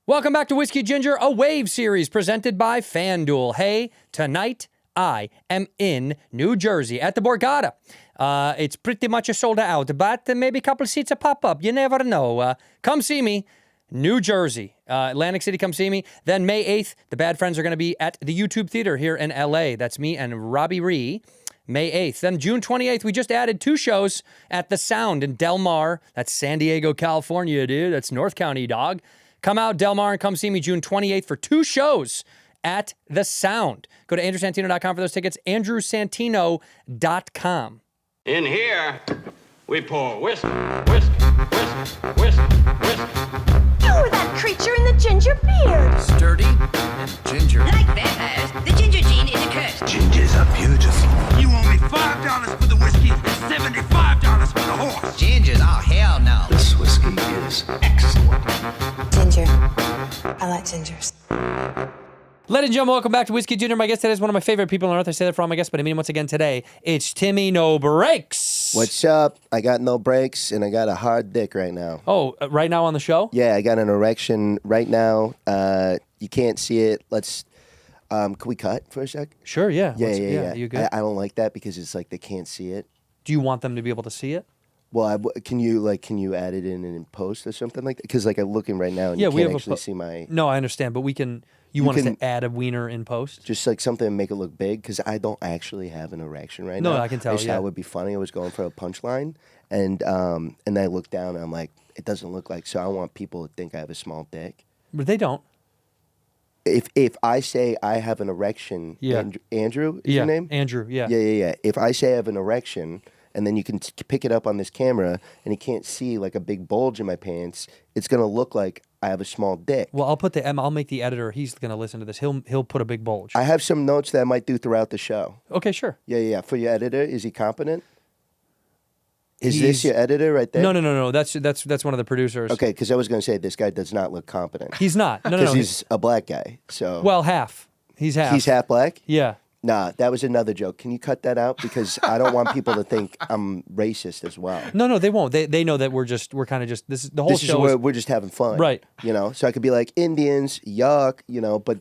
Welcome back to Whiskey Ginger, a wave series presented by Fanduel. Hey, tonight I am in New Jersey at the Borgata. It's pretty much sold out, but maybe a couple of seats will pop up. You never know. Come see me. New Jersey, Atlantic City, come see me. Then May 8th, the Bad Friends are going to be at the YouTube Theater here in LA. That's me and Robbie Ree. May 8th. Then June 28th, we just added 2 shows at The Sound in Del Mar. That's San Diego, California, dude. That's North County, dog. Come out, Del Mar, and come see me June 28th for 2 shows at The Sound. Go to andrewsantino.com for those tickets, andrewsantino.com. In here, we pour whiskey, whiskey, whiskey, whiskey, whiskey. You were that creature in the ginger beard. Sturdy and ginger. Like vampires, the ginger gene is a curse. Gingers are beautiful. You owe me $5 for the whiskey and $75 for the horse. Gingers? Oh, hell no. This whiskey is excellent. Ginger. I like gingers. Ladies and gentlemen, welcome back to Whiskey Ginger. My guest today is one of my favorite people on earth. I say that for all my guests, but I mean once again today, it's Timmy No Brakes. What's up? I got no brakes, and I got a hard dick right now. Oh, right now on the show? Yeah, I got an erection right now. You can't see it. Let's. Can we cut for a sec? Sure, yeah. Yeah. You good? I don't like that because it's like they can't see it. Do you want them to be able to see it? Well, can you add it in post or something like that? Because like I'm looking right now and you can't actually see my. No, I understand, but we can. You want us to add a wiener in post? Just like something to make it look big, because I don't actually have an erection right now. No, I can tell. I just thought it would be funny. I was going for a punchline, and then I looked down and I'm like, it doesn't look like. So I want people to think I have a small dick. But they don't. If I say I have an erection, yeah. Andrew is your name? Andrew, yeah. Yeah. If I say I have an erection, and then you can pick it up on this camera, and you can't see like a big bulge in my pants, it's gonna look like I have a small dick. Well, I'll make the editor. He's gonna listen to this. He'll put a big bulge. I have some notes that I might do throughout the show. Okay, sure. Yeah. For your editor, is he competent? Is this your editor right there? No. That's one of the producers. Okay, because I was going to say this guy does not look competent. He's not. No. Because he's a black guy. So well, half. He's half. He's half black? Yeah. Nah, that was another joke. Can you cut that out? Because I don't want people to think I'm racist as well. No, they won't. They know that we're kind of just the whole show is we're just having fun. Right. So I could be like, Indians, yuck, but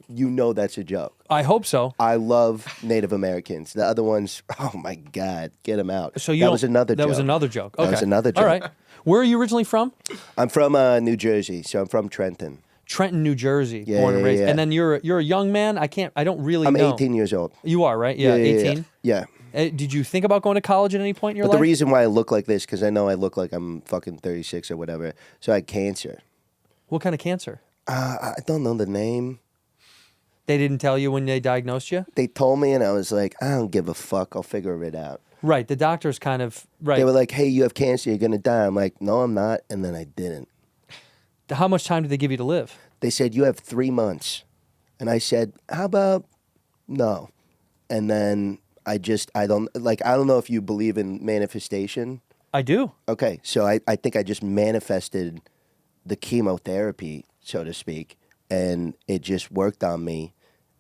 that's a joke. I hope so. I love Native Americans. The other ones, oh my God, get them out. So that was another joke. That was another joke. Okay. That was another joke. All right. Where are you originally from? I'm from New Jersey, so I'm from Trenton. Trenton, New Jersey, born and raised. Yeah. And then you're a young man. I don't really I'm know. 18 years old. You are, right? Yeah, 18? Yeah. Did you think about going to college at any point in your But life? the reason why I look like this, because I know I look like I'm fucking 36 or whatever. So I had cancer. What kind of cancer? I don't know the name. They didn't tell you when they diagnosed you? They told me, and I was like, I don't give a fuck. I'll figure it out. Right. The doctors kind of, right. They were like, hey, you have cancer. You're going to die. I'm like, no, I'm not. And then I didn't. How much time did they give you to live? They said, you have 3 months. And I said, how about no? And then I don't know if you believe in manifestation. I do. Okay. So I think I just manifested the chemotherapy, so to speak. And it just worked on me.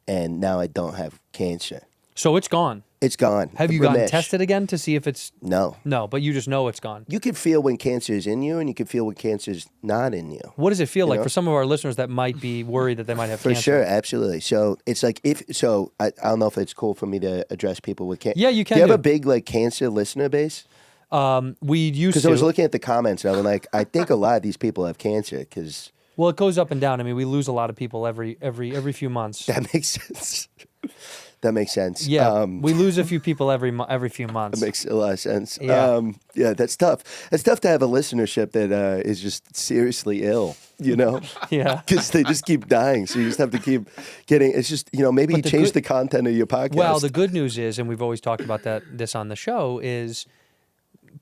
And now I don't have cancer. So it's gone. It's gone. Have you gotten tested again to see if it's... No. No, but you just know it's gone. You can feel when cancer is in you, and you can feel when cancer is not in you. What does it feel like for some of our listeners that might be worried that they might have cancer? For sure, absolutely. So it's like I don't know if it's cool for me to address people with cancer. Yeah, you can. Do you have a big cancer listener base? We used to. Because I was looking at the comments, and I was like, I think a lot of these people have cancer because... Well, it goes up and down. I mean, we lose a lot of people every few months. That makes sense. That makes sense. Yeah, we lose a few people every few months. That makes a lot of sense. Yeah, that's tough. It's tough to have a listenership that is just seriously ill, Yeah. Because they just keep dying. So you just have to keep getting, it's just, maybe you change the content of your podcast. Well, the good news is, and we've always talked about this on the show, is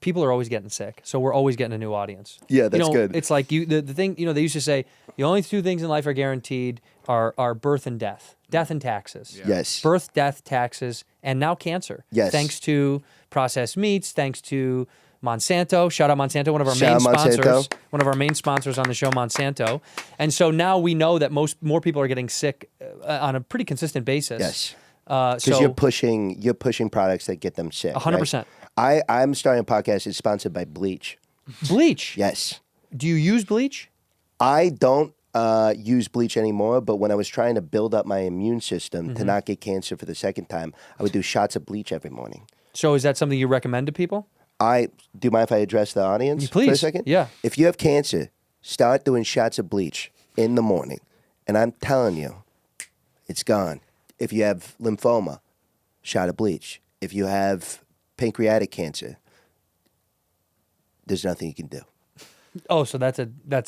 people are always getting sick. So we're always getting a new audience. Yeah, that's good. It's like the thing, they used to say, the only 2 things in life are guaranteed are birth and death. Death and taxes. Yeah. Yes. Birth, death, taxes, and now cancer. Yes. Thanks to processed meats, thanks to Monsanto. Shout out Monsanto, one of our main sponsors. One of our main sponsors on the show, Monsanto. And so now we know that more people are getting sick on a pretty consistent basis. Yes. Because you're pushing products that get them sick. 100%. Right? I'm starting a podcast. It's sponsored by bleach. Bleach? Yes. Do you use bleach? I don't. use bleach anymore, but when I was trying to build up my immune system Mm-hmm. to not get cancer for the second time, I would do shots of bleach every morning. So is that something you recommend to people? Do you mind if I address the audience for a Please. second? Yeah. If you have cancer, start doing shots of bleach in the morning. And I'm telling you, it's gone. If you have lymphoma, shot of bleach. If you have pancreatic cancer, there's nothing you can do. Oh, so that's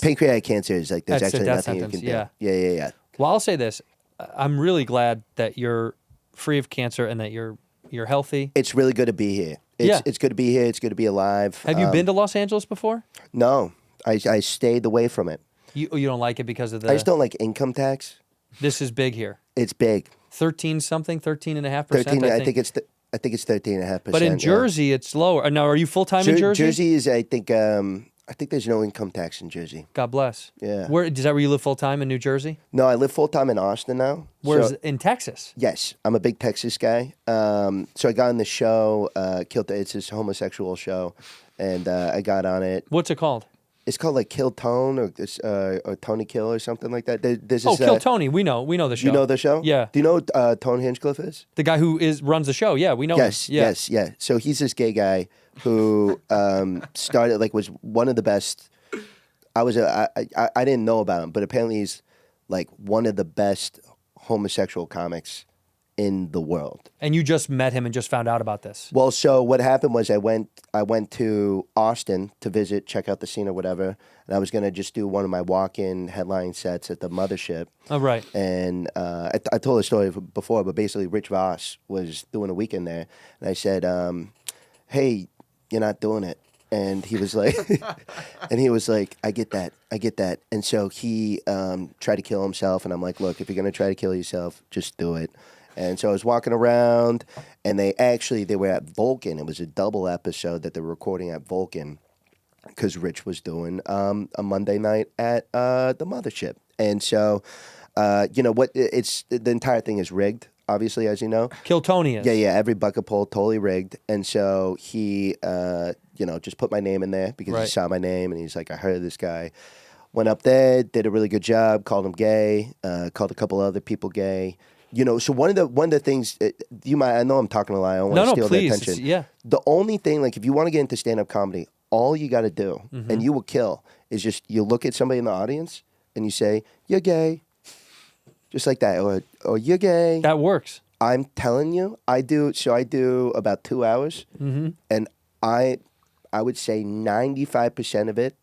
Pancreatic cancer is like there's That's a actually death nothing you sentence, can do. yeah. Yeah. Well, I'll say this. I'm really glad that you're free of cancer and that you're healthy. It's really good to be here. It's good to be here. It's good to be alive. Have you been to Los Angeles before? No, I stayed away from it. You don't like it because of the... I just don't like income tax. This is big here. It's big. 13-something, 13.5%, 13. I think it's 13.5%. But in Jersey, it's lower. Now, are you full-time in Jersey? Jersey is, I think there's no income tax in Jersey. God bless. Yeah. Is that where you live full-time in New Jersey? No, I live full time in Austin now. Where's So- in Texas? Yes, I'm a big Texas guy. So I got on the show, it's this homosexual show, and I got on it. What's it called? It's called like Kill Tone or Tony Kill or something like that. There's this, Kill Tony. We know the show. You know the show? Yeah. Do you know what Tone Hinchcliffe is? The guy who runs the show. Yeah, we know Yes, him. Yeah. yes. So he's this gay guy who started was one of the best. I didn't know about him, but apparently he's like one of the best homosexual comics in the world. And you just met him and just found out about this. Well, so what happened was I went to Austin to visit, check out the scene or whatever, and I was gonna just do one of my walk-in headline sets at the Mothership. Oh, right. And I told the story before, but basically Rich Voss was doing a weekend there, and I said, "Hey, you're not doing it." And he was like, I get that. And so he tried to kill himself, and I'm like, look, if you're gonna try to kill yourself, just do it. And so I was walking around, and they were at Vulcan. It was a double episode that they were recording at Vulcan because Rich was doing a Monday night at the Mothership. And so, the entire thing is rigged, obviously, as you know. Kill Tony is. Yeah, every bucket poll totally rigged. And so he, just put my name in there because he saw my name, and he's like, I heard of this guy. Went up there, did a really good job, called him gay, called a couple other people gay. So one of the things, you might, I know I'm talking a lot, I don't want to steal please. their attention. Yeah. The only thing, like if you want to get into stand-up comedy, all you got to do, and you will kill, is just you look at somebody in the audience and you say, you're gay. Just like that, or you're gay. That works. I'm telling you, I do about 2 hours, and I would say 95% of it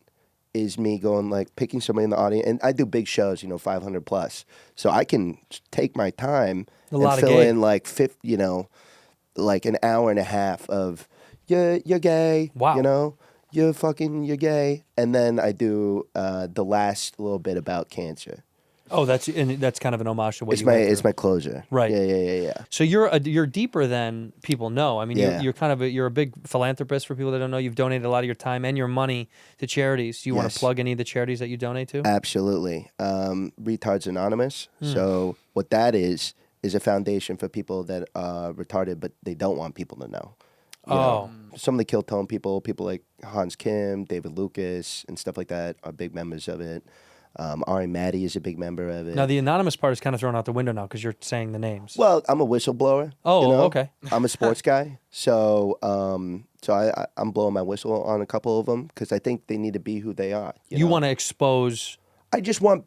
is me going like picking somebody in the audience, and I do big shows, 500 plus, so I can take my time and fill in like like an hour and a half of you're gay, wow, you're gay, and then I do the last little bit about cancer. Oh, that's kind of an homage to what It's my closure. Right. Yeah. So you're deeper than people know. I mean, you're a big philanthropist for people that don't know. You've donated a lot of your time and your money to charities. Do you want to plug any of the charities that you donate to? Absolutely. Retards Anonymous. So what that is a foundation for people that are retarded, but they don't want people to know. You know, some of the Kill Tone people like Hans Kim, David Lucas, and stuff like that are big members of it. Ari Maddie is a big member of it. Now, the anonymous part is kind of thrown out the window now because you're saying the names. Well, I'm a whistleblower. Oh, okay. I'm a sports guy, so I'm blowing my whistle on a couple of them because I think they need to be who they are. You want to expose. I just want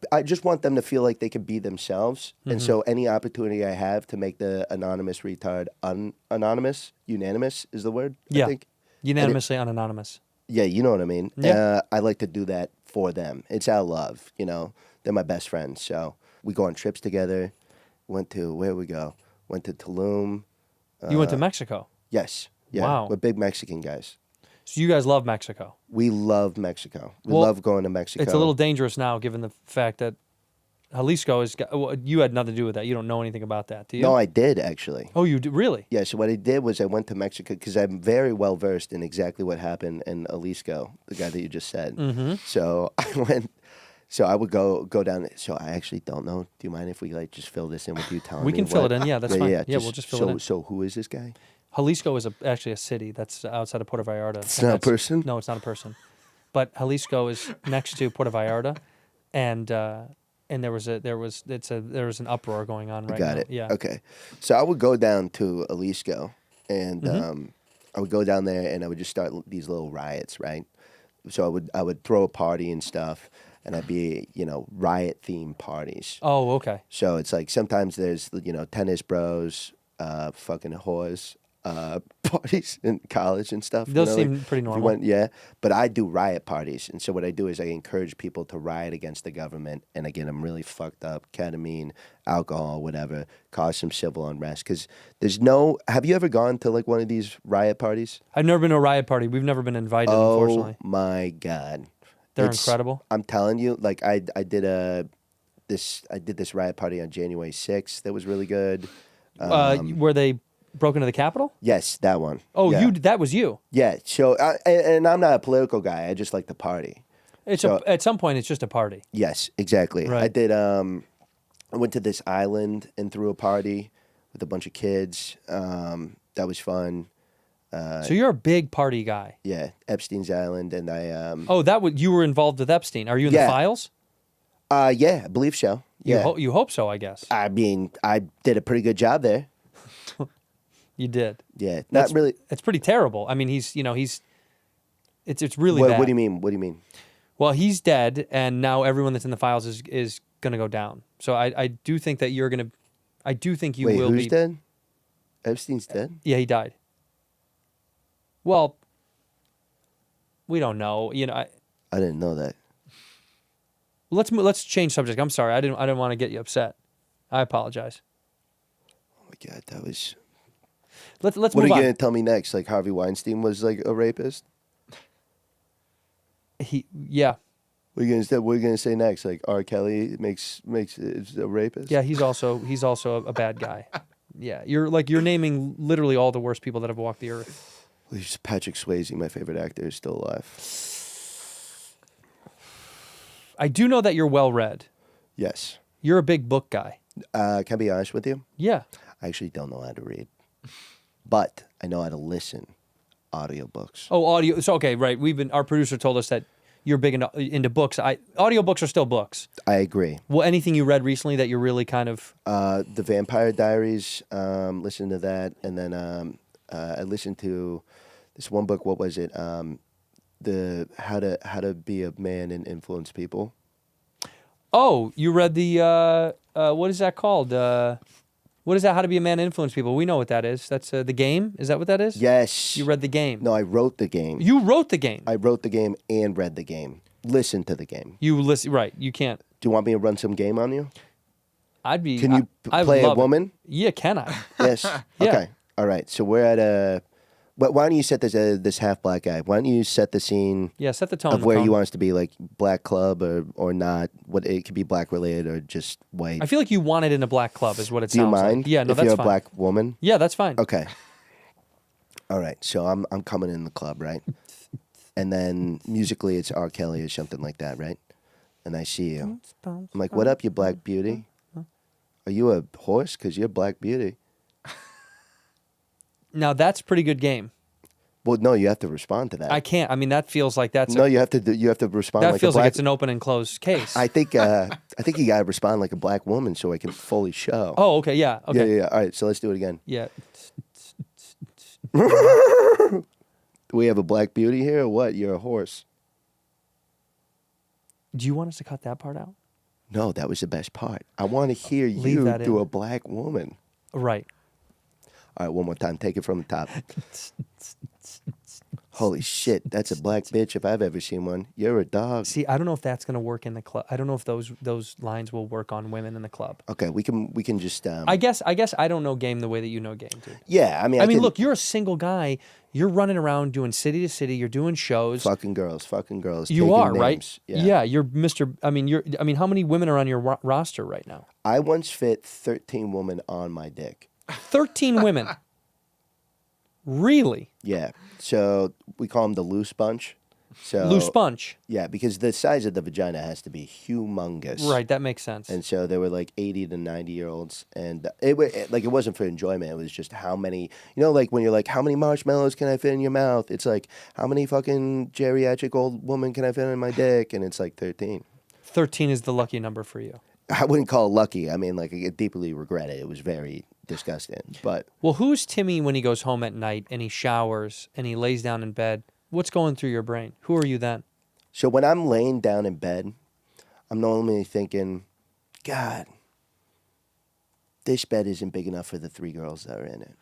them to feel like they can be themselves, and so any opportunity I have to make the anonymous retard unanonymous, unanimous is the word. Yeah, I think. Unanimously unanonymous. Yeah, you know what I mean. Yeah. I like to do that for them. It's out of love, They're my best friends, so we go on trips together. Went to Went to Tulum. You went to Mexico. Yes. Yeah. Wow. We're big Mexican guys. So you guys love Mexico. We love Mexico. We Well, love going to Mexico. It's a little dangerous now, given the fact that Jalisco is. You had nothing to do with that. You don't know anything about that, do you? No, I did actually. Oh, you do? Really? Yeah, so what I did was I went to Mexico because I'm very well versed in exactly what happened in Jalisco, the guy that you just said. Mm-hmm. So I went. So I would go down. So I actually don't know. Do you mind if we just fill this in with you telling me? We can fill it in. Yeah, that's fine. Yeah, we'll just fill it in. So who is this guy? Jalisco is actually a city that's outside of Puerto Vallarta. It's not a person? No, it's not a person. But Jalisco is next to Puerto Vallarta, and And there was an uproar going on right now. Got it. Yeah. Okay. So I would go down to Jalisco, and Mm-hmm. I would go down there, and I would just start these little riots, right? So I would throw a party and stuff, and I'd be riot themed parties. Oh, okay. So it's like sometimes there's tennis bros, fucking whores, parties in college and stuff. Those like, seem pretty if you normal. went- yeah, but I do riot parties, and so what I do is I encourage people to riot against the government, and I get them really fucked up, ketamine, alcohol, whatever, cause some civil unrest. Because there's no. Have you ever gone to like one of these riot parties? I've never been to a riot party. We've never been invited, Oh unfortunately. my god, They're It's- incredible. I'm telling you, like I did this riot party on January 6th. That was really good. Where they broke into the Capitol? Yes, that one. Oh, yeah. that was you. Yeah. So, and I'm not a political guy. I just like the party. At some point, it's just a party. Yes, exactly. I Right. did. I went to this island and threw a party with a bunch of kids. That was fun. So you're a big party guy. Yeah, Epstein's Island, and I. Oh, you were involved with Epstein. Are you in Yeah. the files? Yeah, I believe so. Yeah. You hope so, I guess. I mean, I did a pretty good job there. You did. Yeah, not really. It's pretty terrible. I mean, it's really What, bad. what do you mean? What do you mean? Well, he's dead, and now everyone that's in the files is going to go down. So I do think that you're going to. I do think you Wait, will who's be. dead? Epstein's dead? Yeah, he died. Well, we don't know. I didn't know that. Let's change subject. I'm sorry. I didn't want to get you upset. I apologize. Oh my god, that was. Let's What are move you on. gonna tell me next? Like Harvey Weinstein was like a rapist? Yeah. What are you gonna say next? Like R. Kelly makes is a rapist? Yeah, he's also a bad guy. Yeah, you're naming literally all the worst people that have walked the earth. Well, he's Patrick Swayze, my favorite actor, is still alive. I do know that you're well read. Yes. You're a big book guy. Can I be honest with you? Yeah. I actually don't know how to read, but I know how to listen audiobooks. Oh, audio. So okay, right. Our producer told us that you're big into books. Audiobooks are still books. I agree. Well, anything you read recently that you're really kind of The Vampire Diaries, listen to that, and then I listened to this one book. What was it? The how to be a man and influence people. Oh, you read the what is that called? What is that? How to be a man and influence people? We know what that is. That's The Game. Is that what that is? Yes. You read The Game. No, I wrote the game. You wrote The Game. I wrote the game and read the game. Listen to the game. You listen. Right. You can't. Do you want me to run some game on you? I'd be. Can you I play a love it. woman? Yeah, can I? Yes. Yeah. Okay. All right. So we're at a. Why don't you set this half black guy? Why don't you set the scene Yeah, set the tone. of where Macone. you want us to be, like black club or not? What it could be black related or just white. I feel like you want it in a black club, is what it Do you sounds mind? like. Yeah, no, if that's you're a fine. black woman. Yeah, that's fine. Okay. All right. So I'm coming in the club, right? And then musically it's R. Kelly or something like that, right? And I see you. I'm like, "What up, you black beauty? Are you a horse? Because you're Black Beauty." Now that's pretty good game. Well, no, you have to respond to that. I can't. I mean, that feels like that's. No, you have to. You have to respond that like feels a black. like it's an open and closed case. I think you gotta respond like a black woman so I can fully show. Oh, okay. Yeah. Okay. Yeah. All right, so let's do it again. Yeah. Do we have a Black Beauty here or what? You're a horse. Do you want us to cut that part out? No, that was the best part. I want to hear Leave you that do in. a black woman. Right. All right, one more time. Take it from the top. Holy shit, that's a black bitch if I've ever seen one. You're a dog. See, I don't know if that's going to work in the club. I don't know if those lines will work on women in the club. Okay, we can just. I guess I don't know game the way that you know game, dude. Yeah, I mean. I mean, can- look, you're a single guy. You're running around doing city to city. You're doing shows. Fucking girls. You taking are, right? names. Yeah. You're Mr. I mean, how many women are on your roster right now? I once fit 13 women on my dick. 13 women. Really? Yeah. So we call them the loose bunch. So Loose bunch. Yeah, because the size of the vagina has to be humongous. Right, that makes sense. And so they were like 80 to 90-year-olds, and it wasn't for enjoyment. It was just how many, like when you're like, how many marshmallows can I fit in your mouth? It's like, how many fucking geriatric old woman can I fit in my dick? And it's like 13. 13 is the lucky number for you. I wouldn't call it lucky. I mean, like, I deeply regret it. It was very disgusting. But Well, who's Timmy when he goes home at night and he showers and he lays down in bed? What's going through your brain? Who are you then? so when I'm laying down in bed, I'm normally thinking, God, this bed isn't big enough for the 3 girls that are in it.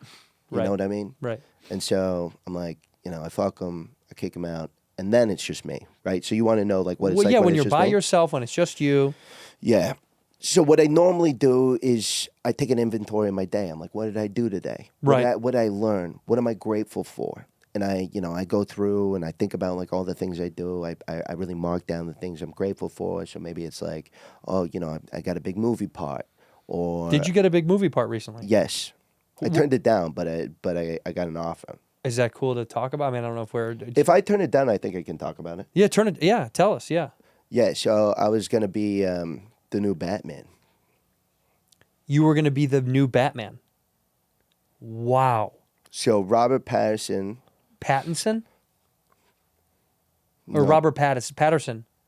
You Right. know what I mean? Right. And so I'm like, I fuck them, I kick them out, and then it's just me, right? So you want to know like what it's Well, like yeah, when when it's you're just by me? yourself, when it's just you. Yeah. So what I normally do is I take an inventory of my day. I'm like, what did I do today? Right. What did I learn? What am I grateful for? And I go through and I think about like all the things I do. I really mark down the things I'm grateful for. So maybe it's like, oh, I got a big movie part. Or Did you get a big movie part recently? Yes. I turned it down, but I got an offer. Is that cool to talk about? I mean, I don't know if we're. If I turn it down, I think I can talk about it. Yeah, turn it. Yeah, tell us. Yeah. Yeah, so I was going to be the new Batman. You were going to be the new Batman. Wow. So Robert Pattinson. Pattinson? Or No. Robert Patterson?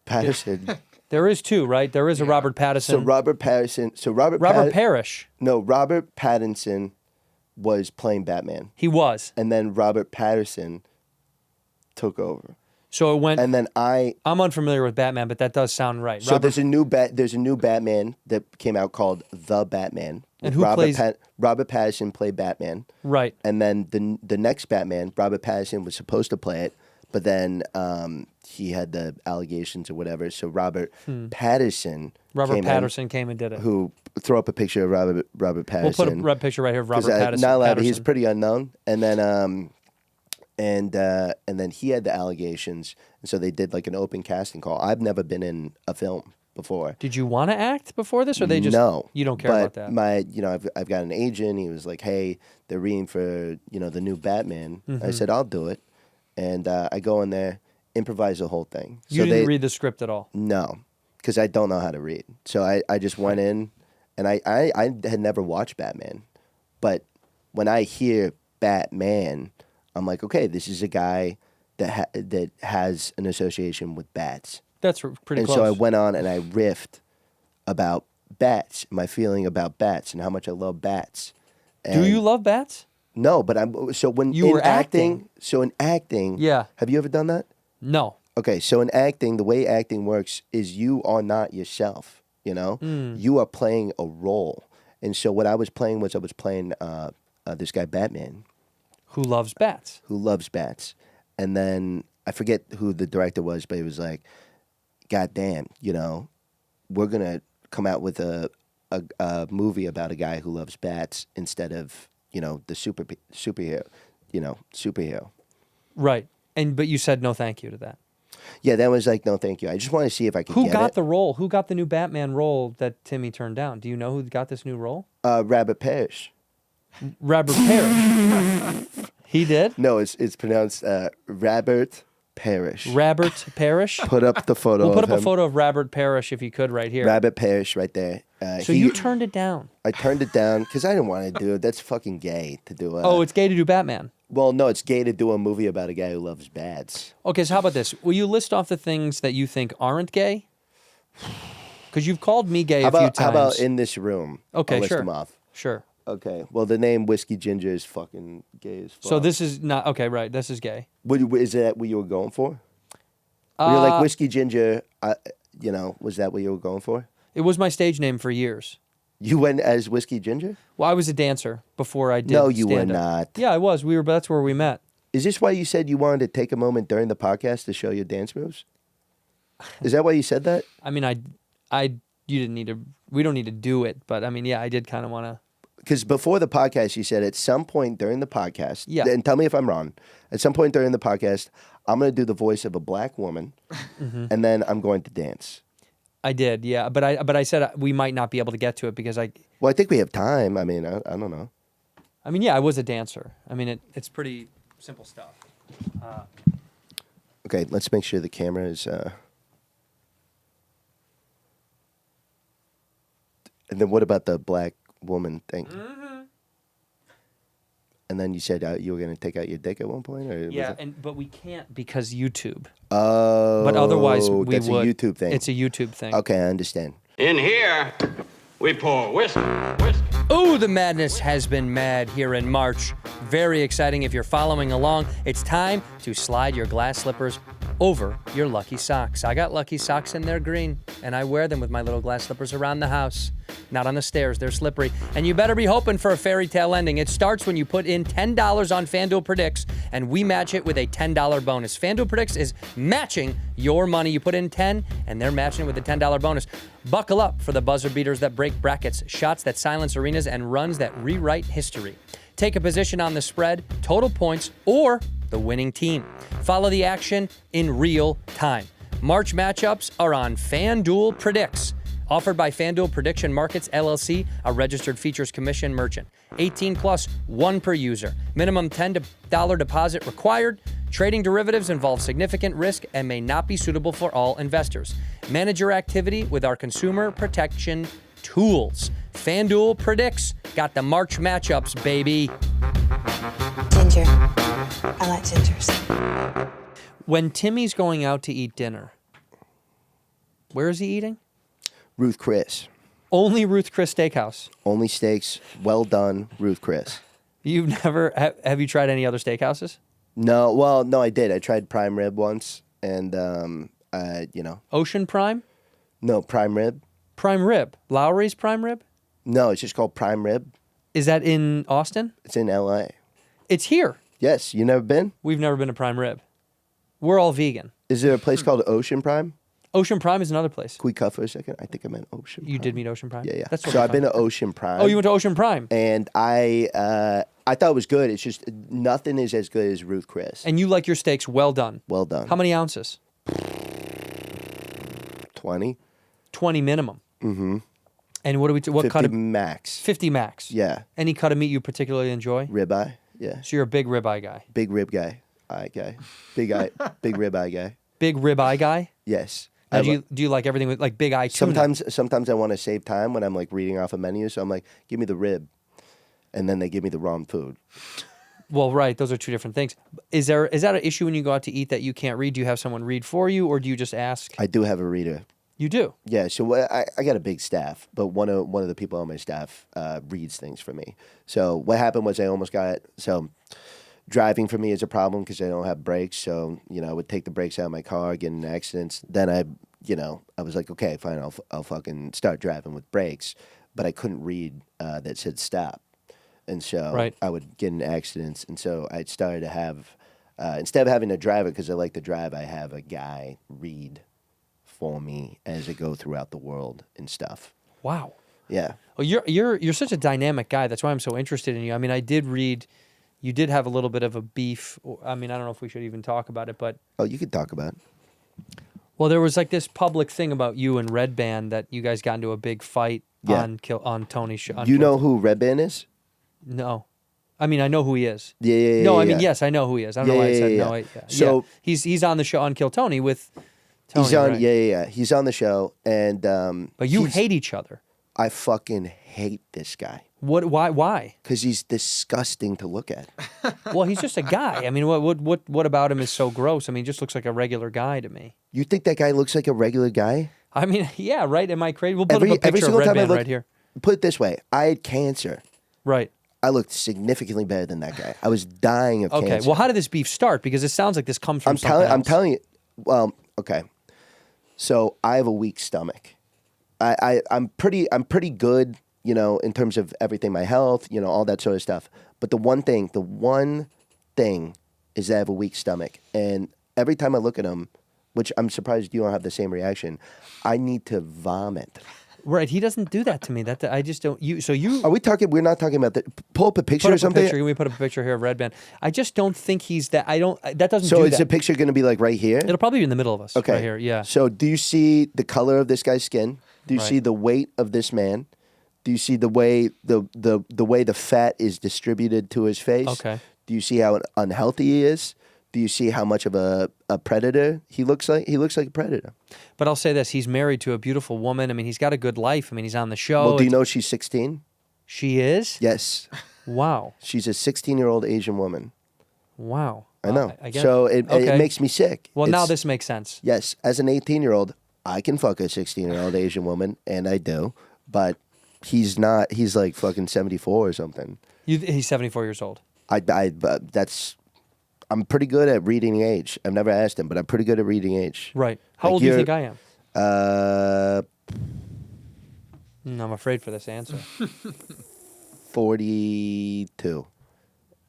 Patterson. There is 2, right? There is a Robert Pattinson. So Robert Pattinson. So Robert Parrish. No, Robert Pattinson was playing Batman. He was. And then Robert Patterson took over. So it went. And then I'm unfamiliar with Batman, but that does sound right. So there's a new Batman that came out called The Batman. And who plays- Robert Pattinson played Batman. Right. And then the next Batman, Robert Pattinson was supposed to play it, but then he had the allegations or whatever. So Robert Pattinson. Came and did it. Who throw up a picture of Robert Pattinson? We'll put a picture right here of Robert 'Cause, Pattinson. not allowed, but Patterson. he's pretty unknown. And then and then he had the allegations, and so they did like an open casting call. I've never been in a film before. Did you want to act before this, or they just No, You don't care but about that. My, I've got an agent. He was like, "Hey, they're reading for the new Batman." Mm-hmm. I said, "I'll do it," and I go in there, improvise the whole thing. You didn't read the script at all. No, because I don't know how to read. So I just went in, and I had never watched Batman, but when I hear Batman, I'm like, okay, this is a guy that has an association with bats. That's pretty And close. so I went on and I riffed about bats, my feeling about bats, and how much I love bats. Do And you love bats? No, but when You were acting. So in acting, Yeah. Have you ever done that? No. Okay, so in acting, the way acting works is you are not yourself. You are playing a role, and so what I was playing this guy Batman Who loves bats? who loves bats, and then I forget who the director was, but he was like, "God damn, we're gonna come out with a movie about a guy who loves bats instead of the superhero, superhero." Right. But you said no thank you to that. Yeah, that was like, no, thank you. I just want to see if I could Who get got it. the role? Who got the new Batman role that Timmy turned down? Do you know who got this new role? Rabbit Parrish. Robert Parrish. He did? No, it's pronounced Robert Parrish. Robert Parrish? Put up the photo. We'll put of up a him. photo of Robert Parrish if you could right here. Rabbit Parrish right there. So you turned it down. I turned it down because I didn't want to do it. That's fucking gay to do. Oh, it's gay to do Batman. Well, no, it's gay to do a movie about a guy who loves bats. Okay, so how about this? Will you list off the things that you think aren't gay? Because you've called me gay a few times. How about in this room? Okay, I'll list sure. them off. Sure. Okay. Well, the name Whiskey Ginger is fucking gay as fuck. So this is not okay, right? This is gay. Is that what you were going for? Were you like Whiskey Ginger? Was that what you were going for? It was my stage name for years. You went as Whiskey Ginger? Well, I was a dancer before I did. No, you were stand-up. not. Yeah, I was. That's where we met. Is this why you said you wanted to take a moment during the podcast to show your dance moves? Is that why you said that? I mean, you didn't need to. We don't need to do it, but I mean, yeah, I did kind of want to. Because before the podcast, you said at some point during the podcast, Yeah. and tell me if I'm wrong, at some point during the podcast, I'm going to do the voice of a black woman, and then I'm going to dance. I did, yeah, but I said we might not be able to get to it because Well, I think we have time. I mean, I don't know. I mean, yeah, I was a dancer. I mean, it's pretty simple stuff. Okay, let's make sure the camera is... And then what about the black woman thing? Mm-hmm. And then you said you were going to take out your dick at one point? Or Yeah, was it... but we can't because YouTube. Oh, But otherwise, we that's would. a YouTube thing. It's a YouTube thing. Okay, I understand. In here, we pour whiskey. Ooh, the madness has been mad here in March. Very exciting if you're following along. It's time to slide your glass slippers over your lucky socks. I got lucky socks and they're green, and I wear them with my little glass slippers around the house. Not on the stairs, they're slippery. And you better be hoping for a fairy tale ending. It starts when you put in $10 on Fanduel Predicts, and we match it with a $10 bonus. Fanduel Predicts is matching your money. You put in 10, and they're matching it with a $10 bonus. Buckle up for the buzzer beaters that break brackets, shots that silence arenas, and runs that rewrite history. Take a position on the spread, total points, or the winning team. Follow the action in real time. March matchups are on Fanduel Predicts. Offered by Fanduel Prediction Markets, LLC, a registered features commission merchant. 18 plus, one per user. Minimum $10 deposit required. Trading derivatives involves significant risk and may not be suitable for all investors. Manage your activity with our consumer protection tools. Fanduel Predicts got the March matchups, baby. Ginger. I like gingers. When Timmy's going out to eat dinner, where is he eating? Ruth Chris. Only Ruth Chris Steakhouse. Only steaks, well done, Ruth Chris. You've never, have you tried any other steakhouses? No, well, no, I did. I tried prime rib once, and, Ocean Prime? No, prime rib. Prime Rib. Lowry's Prime Rib? No, it's just called prime rib. Is that in Austin? It's in L.A. It's here. Yes, you never been? We've never been to Prime Rib. We're all vegan. Is there a place called Ocean Prime? Ocean Prime is another place. Can we cut for a second? I think I meant Ocean Prime. You did meet Ocean Prime? Yeah. That's So I've been to Ocean Prime. Oh, you went to Ocean Prime? And I thought it was good. It's just nothing is as good as Ruth Chris. And you like your steaks well done? Well done. How many ounces? 20. 20 minimum. Mm-hmm. And what 50 cut of max. 50 max? Yeah. Any cut of meat you particularly enjoy? Ribeye. Yeah. So you're a big ribeye guy. Big rib guy. Eye guy. Big ribeye guy. Big ribeye guy? Yes. Now, do you like everything with like big eye tuna? Sometimes I want to save time when I'm like reading off a menu, so I'm like, give me the rib, and then they give me the wrong food. Well, right, those are two different things. Is that an issue when you go out to eat that you can't read? Do you have someone read for you, or do you just ask? I do have a reader. You do? Yeah. So I got a big staff, but one of the people on my staff reads things for me. So what happened was I almost got driving for me is a problem because I don't have brakes. So, I would take the brakes out of my car, get in accidents. Then I was like, okay, fine, I'll fucking start driving with brakes. But I couldn't read that said stop. And so I would get in accidents. And so I started to have, instead of having a driver, because I like to drive, I have a guy read for me as I go throughout the world and stuff. Wow. Yeah. Well, you're such a dynamic guy. That's why I'm so interested in you. I mean, I did read... You did have a little bit of a beef. I mean, I don't know if we should even talk about it, but... Oh, you could talk about it. Well, there was like this public thing about you and Red Band that you guys got into a big fight on Tony's show. You know who Red Band is? No. I mean, I know who he is. Yeah. No, I mean, yes, I know who he is. I don't know why I said no. So he's on the show on Kill Tony with Tony, he's on, right? yeah. He's on the show, and... but you hate each other. I fucking hate this guy. What? Why? Because he's disgusting to look at. Well, he's just a guy. I mean, what about him is so gross? I mean, he just looks like a regular guy to me. You think that guy looks like a regular guy? I mean, yeah, right? Am I crazy? We'll put up a picture of Red Band right here. Put it this way. I had cancer. Right. I looked significantly better than that guy. I was dying of cancer. Okay, well, how did this beef start? Because it sounds like this comes from something else. I'm telling you. Well, okay. So I have a weak stomach. I'm pretty good, in terms of everything, my health, all that sort of stuff. But the one thing is that I have a weak stomach. And every time I look at him, which I'm surprised you don't have the same reaction, I need to vomit. Right, he doesn't do that to me. That I just don't. Are we talking? We're not talking about that. Pull up a picture or something. Can we put up a picture here of Red Band? I just don't think he's that. That doesn't. So is the picture going to be like right here? It'll probably be in the middle of us. Okay. Right here. Yeah. So do you see the color of this guy's skin? Do you see the weight of this man? Do you see the way the way the fat is distributed to his face? Okay. Do you see how unhealthy he is? Do you see how much of a predator he looks like? He looks like a predator. But I'll say this: he's married to a beautiful woman. I mean, he's got a good life. I mean, he's on the show. Well, do you know she's 16? She is? Yes. Wow. She's a 16-year-old Asian woman. Wow. I know. I get so it okay. makes me sick. Well, now this makes sense. Yes. As an 18-year-old, I can fuck a 16-year-old Asian woman, and I do, but he's not. He's like fucking 74 or something. He's 74 years old. I'm pretty good at reading age. I've never asked him, but I'm pretty good at reading age. Right. How Like, old do you think I am? I'm afraid for this answer. 42.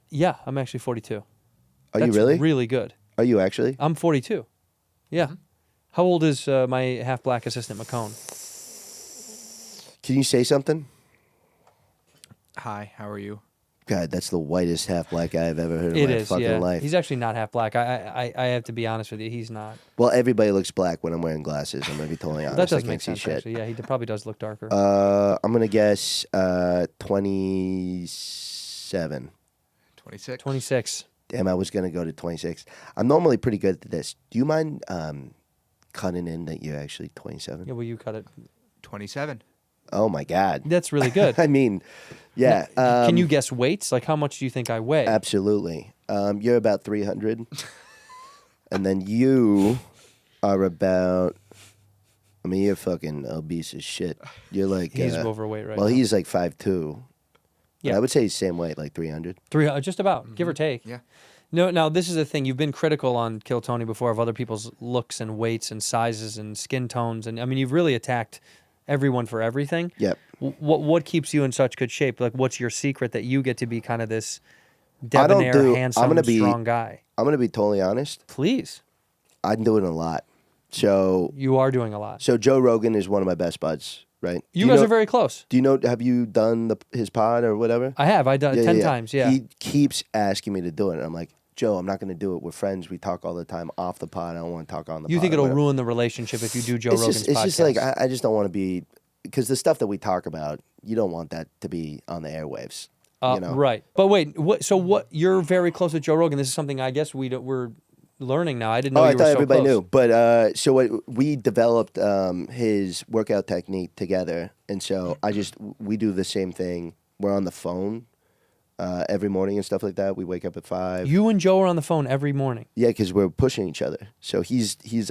Yeah, I'm actually 42. Are That's you really? really good. Are you actually? I'm 42. Yeah. How old is my half-black assistant, McCone? Can you say something? Hi, how are you? God, that's the whitest half-black guy I've ever heard in It my is, fucking yeah. life. He's actually not half-black. I have to be honest with you. He's not. Well, everybody looks black when I'm wearing glasses. I'm going to be totally honest. That I does can't make see sense, shit. actually. Yeah, he probably does look darker. I'm going to guess 27. 26. 26. Damn, I was going to go to 26. I'm normally pretty good at this. Do you mind cutting in that you're actually 27? Yeah, will you cut it? 27. Oh, my God. That's really good. I mean, yeah. Can you guess weights? Like, how much do you think I weigh? Absolutely. You're about 300. And then you are about... I mean, you're fucking obese as shit. You're like... He's overweight right well, now. he's like 5'2". Yeah. I would say he's same weight, like 300. Just about, give or take. Yeah. No, now this is the thing. You've been critical on Kill Tony before of other people's looks and weights and sizes and skin tones, and I mean you've really attacked everyone for everything. Yep. What keeps you in such good shape? Like, what's your secret that you get to be kind of this debonair, handsome, strong guy? I'm going to be totally honest. Please. I'm doing a lot. So You are doing a lot. So Joe Rogan is one of my best buds, right? You guys are very close. Do you know? Have you done his pod or whatever? I have. I've done it 10 times. Yeah. He keeps asking me to do it, and I'm like, Joe, I'm not going to do it. We're friends. We talk all the time off the pod. I don't want to talk on the pod. You think or it'll whatever. ruin the relationship if you do Joe Rogan's podcast? It's just like I just don't want to be, because the stuff that we talk about, you don't want that to be on the airwaves. You know? Right. But wait, what? You're very close with Joe Rogan. This is something I guess we're learning now. I didn't know you I were thought so everybody close. knew. But so we developed his workout technique together, and so we do the same thing. We're on the phone every morning and stuff like that. We wake up at 5. You and Joe are on the phone every morning. Yeah, because we're pushing each other. So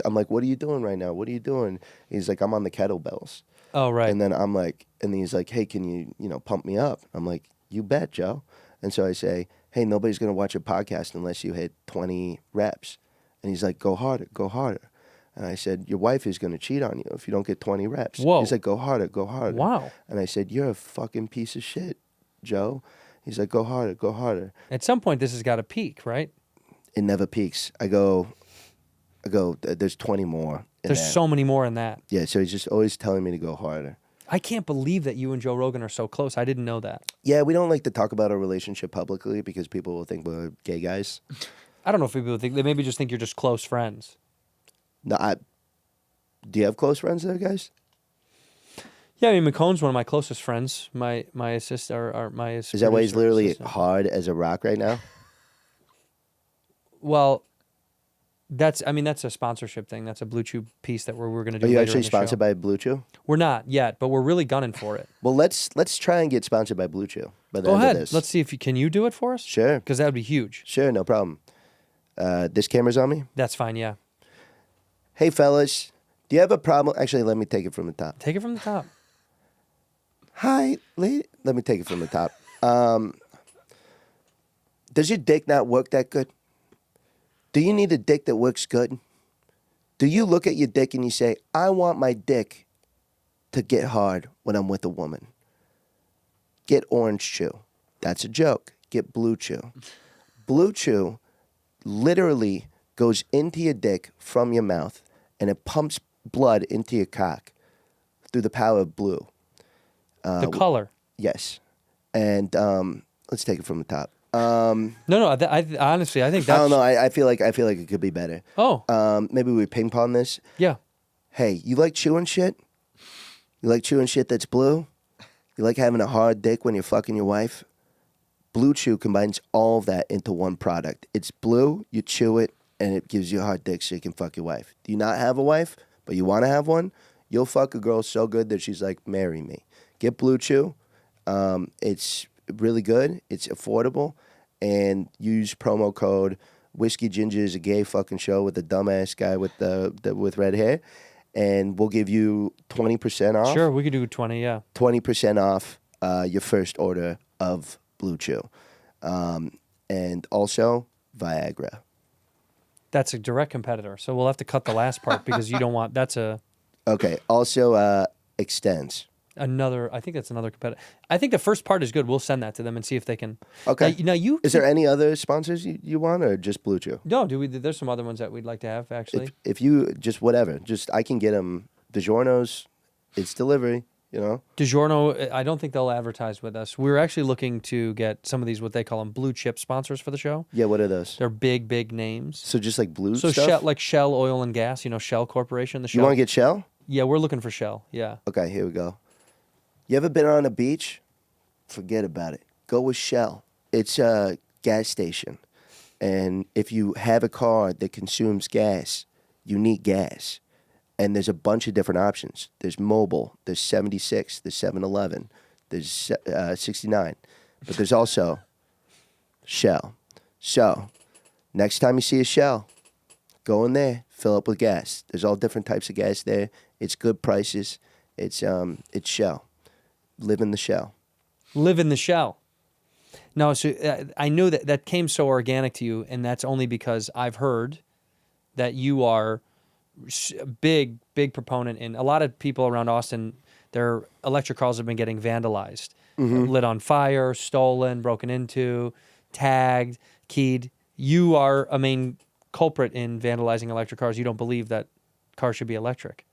I'm like, what are you doing right now? What are you doing? He's like, I'm on the kettlebells. Oh, right. And then I'm like, and he's like, hey, can you pump me up? I'm like, you bet, Joe. And so I say, hey, nobody's going to watch a podcast unless you hit 20 reps. And he's like, go harder, go harder. And I said, your wife is going to cheat on you if you don't get 20 reps. Whoa. He's like, go harder, go harder. Wow. And I said, you're a fucking piece of shit, Joe. He's like, go harder, go harder. At some point, this has got to peak, right? It never peaks. I go, there's 20 more. There's so many more in that. Yeah, so he's just always telling me to go harder. I can't believe that you and Joe Rogan are so close. I didn't know that. Yeah, we don't like to talk about our relationship publicly because people will think we're gay guys. I don't know if people think, they maybe just think you're just close friends. No, do you have close friends there, guys? Yeah, I mean, McCone's one of my closest friends. My assist or my Is that why he's producer literally assistant. hard as a rock right now? Well, that's a sponsorship thing. That's a Blue Chew piece that we're going to do. Are you later actually in the show. sponsored by Blue Chew? We're not yet, but we're really gunning for it. Well, let's try and get sponsored by Blue Chew by the Go end ahead. of this. Let's see if can you do it for us? Sure. Because that would be huge. Sure, no problem. This camera's on me? That's fine. Yeah. Hey, fellas, do you have a problem? Actually, let me take it from the top. Take it from the top. Hi, lady. Let me take it from the top. Does your dick not work that good? Do you need a dick that works good? Do you look at your dick and you say, I want my dick to get hard when I'm with a woman? Get Orange Chew. That's a joke. Get Blue Chew. Blue Chew literally goes into your dick from your mouth and it pumps blood into your cock through the power of blue. The color. Yes. And let's take it from the top. No. Honestly, I think that's. I don't know. I feel like it could be better. Oh. Maybe we ping pong this. Yeah. Hey, you like chewing shit? You like chewing shit that's blue? You like having a hard dick when you're fucking your wife? Blue Chew combines all of that into one product. It's blue, you chew it, and it gives you a hard dick so you can fuck your wife. Do you not have a wife, but you want to have one? You'll fuck a girl so good that she's like, marry me. Get Blue Chew. It's really good. It's affordable. And use promo code Whiskey Ginger is a gay fucking show with a dumbass guy with with red hair. and we'll give you 20% off. Sure, we could do 20, yeah. 20% off your first order of Blue Chew. And also Viagra. That's a direct competitor, so we'll have to cut the last part because you don't want, that's Okay, also Extends. I think that's another competitor. I think the first part is good. We'll send that to them and see if they can. Okay. Now you. Is there any other sponsors you want, or just Blue Chew? No, there's some other ones that we'd like to have, actually. If you, just whatever. Just, I can get them. DiGiorno's, it's delivery, you know? DiGiorno, I don't think they'll advertise with us. We're actually looking to get some of these, what they call them, blue chip sponsors for the show. Yeah, what are those? They're big names. So just like blue So stuff? Shell Oil and Gas, Shell Corporation. The Shell. You want to get Shell? Yeah, we're looking for Shell, yeah. Okay, here we go. You ever been on a beach? Forget about it. Go with Shell. It's a gas station. And if you have a car that consumes gas, you need gas. And there's a bunch of different options. There's mobile, there's 76, there's 7-Eleven, there's 69. But there's also Shell. So, next time you see a Shell, go in there, fill up with gas. There's all different types of gas there. It's good prices. It's Shell. Live in the Shell. Live in the Shell. No, so I knew that came so organic to you, and that's only because I've heard that you are a big proponent. And a lot of people around Austin, their electric cars have been getting vandalized, lit on fire, stolen, broken into, tagged, keyed. You are a main culprit in vandalizing electric cars. You don't believe that cars should be electric.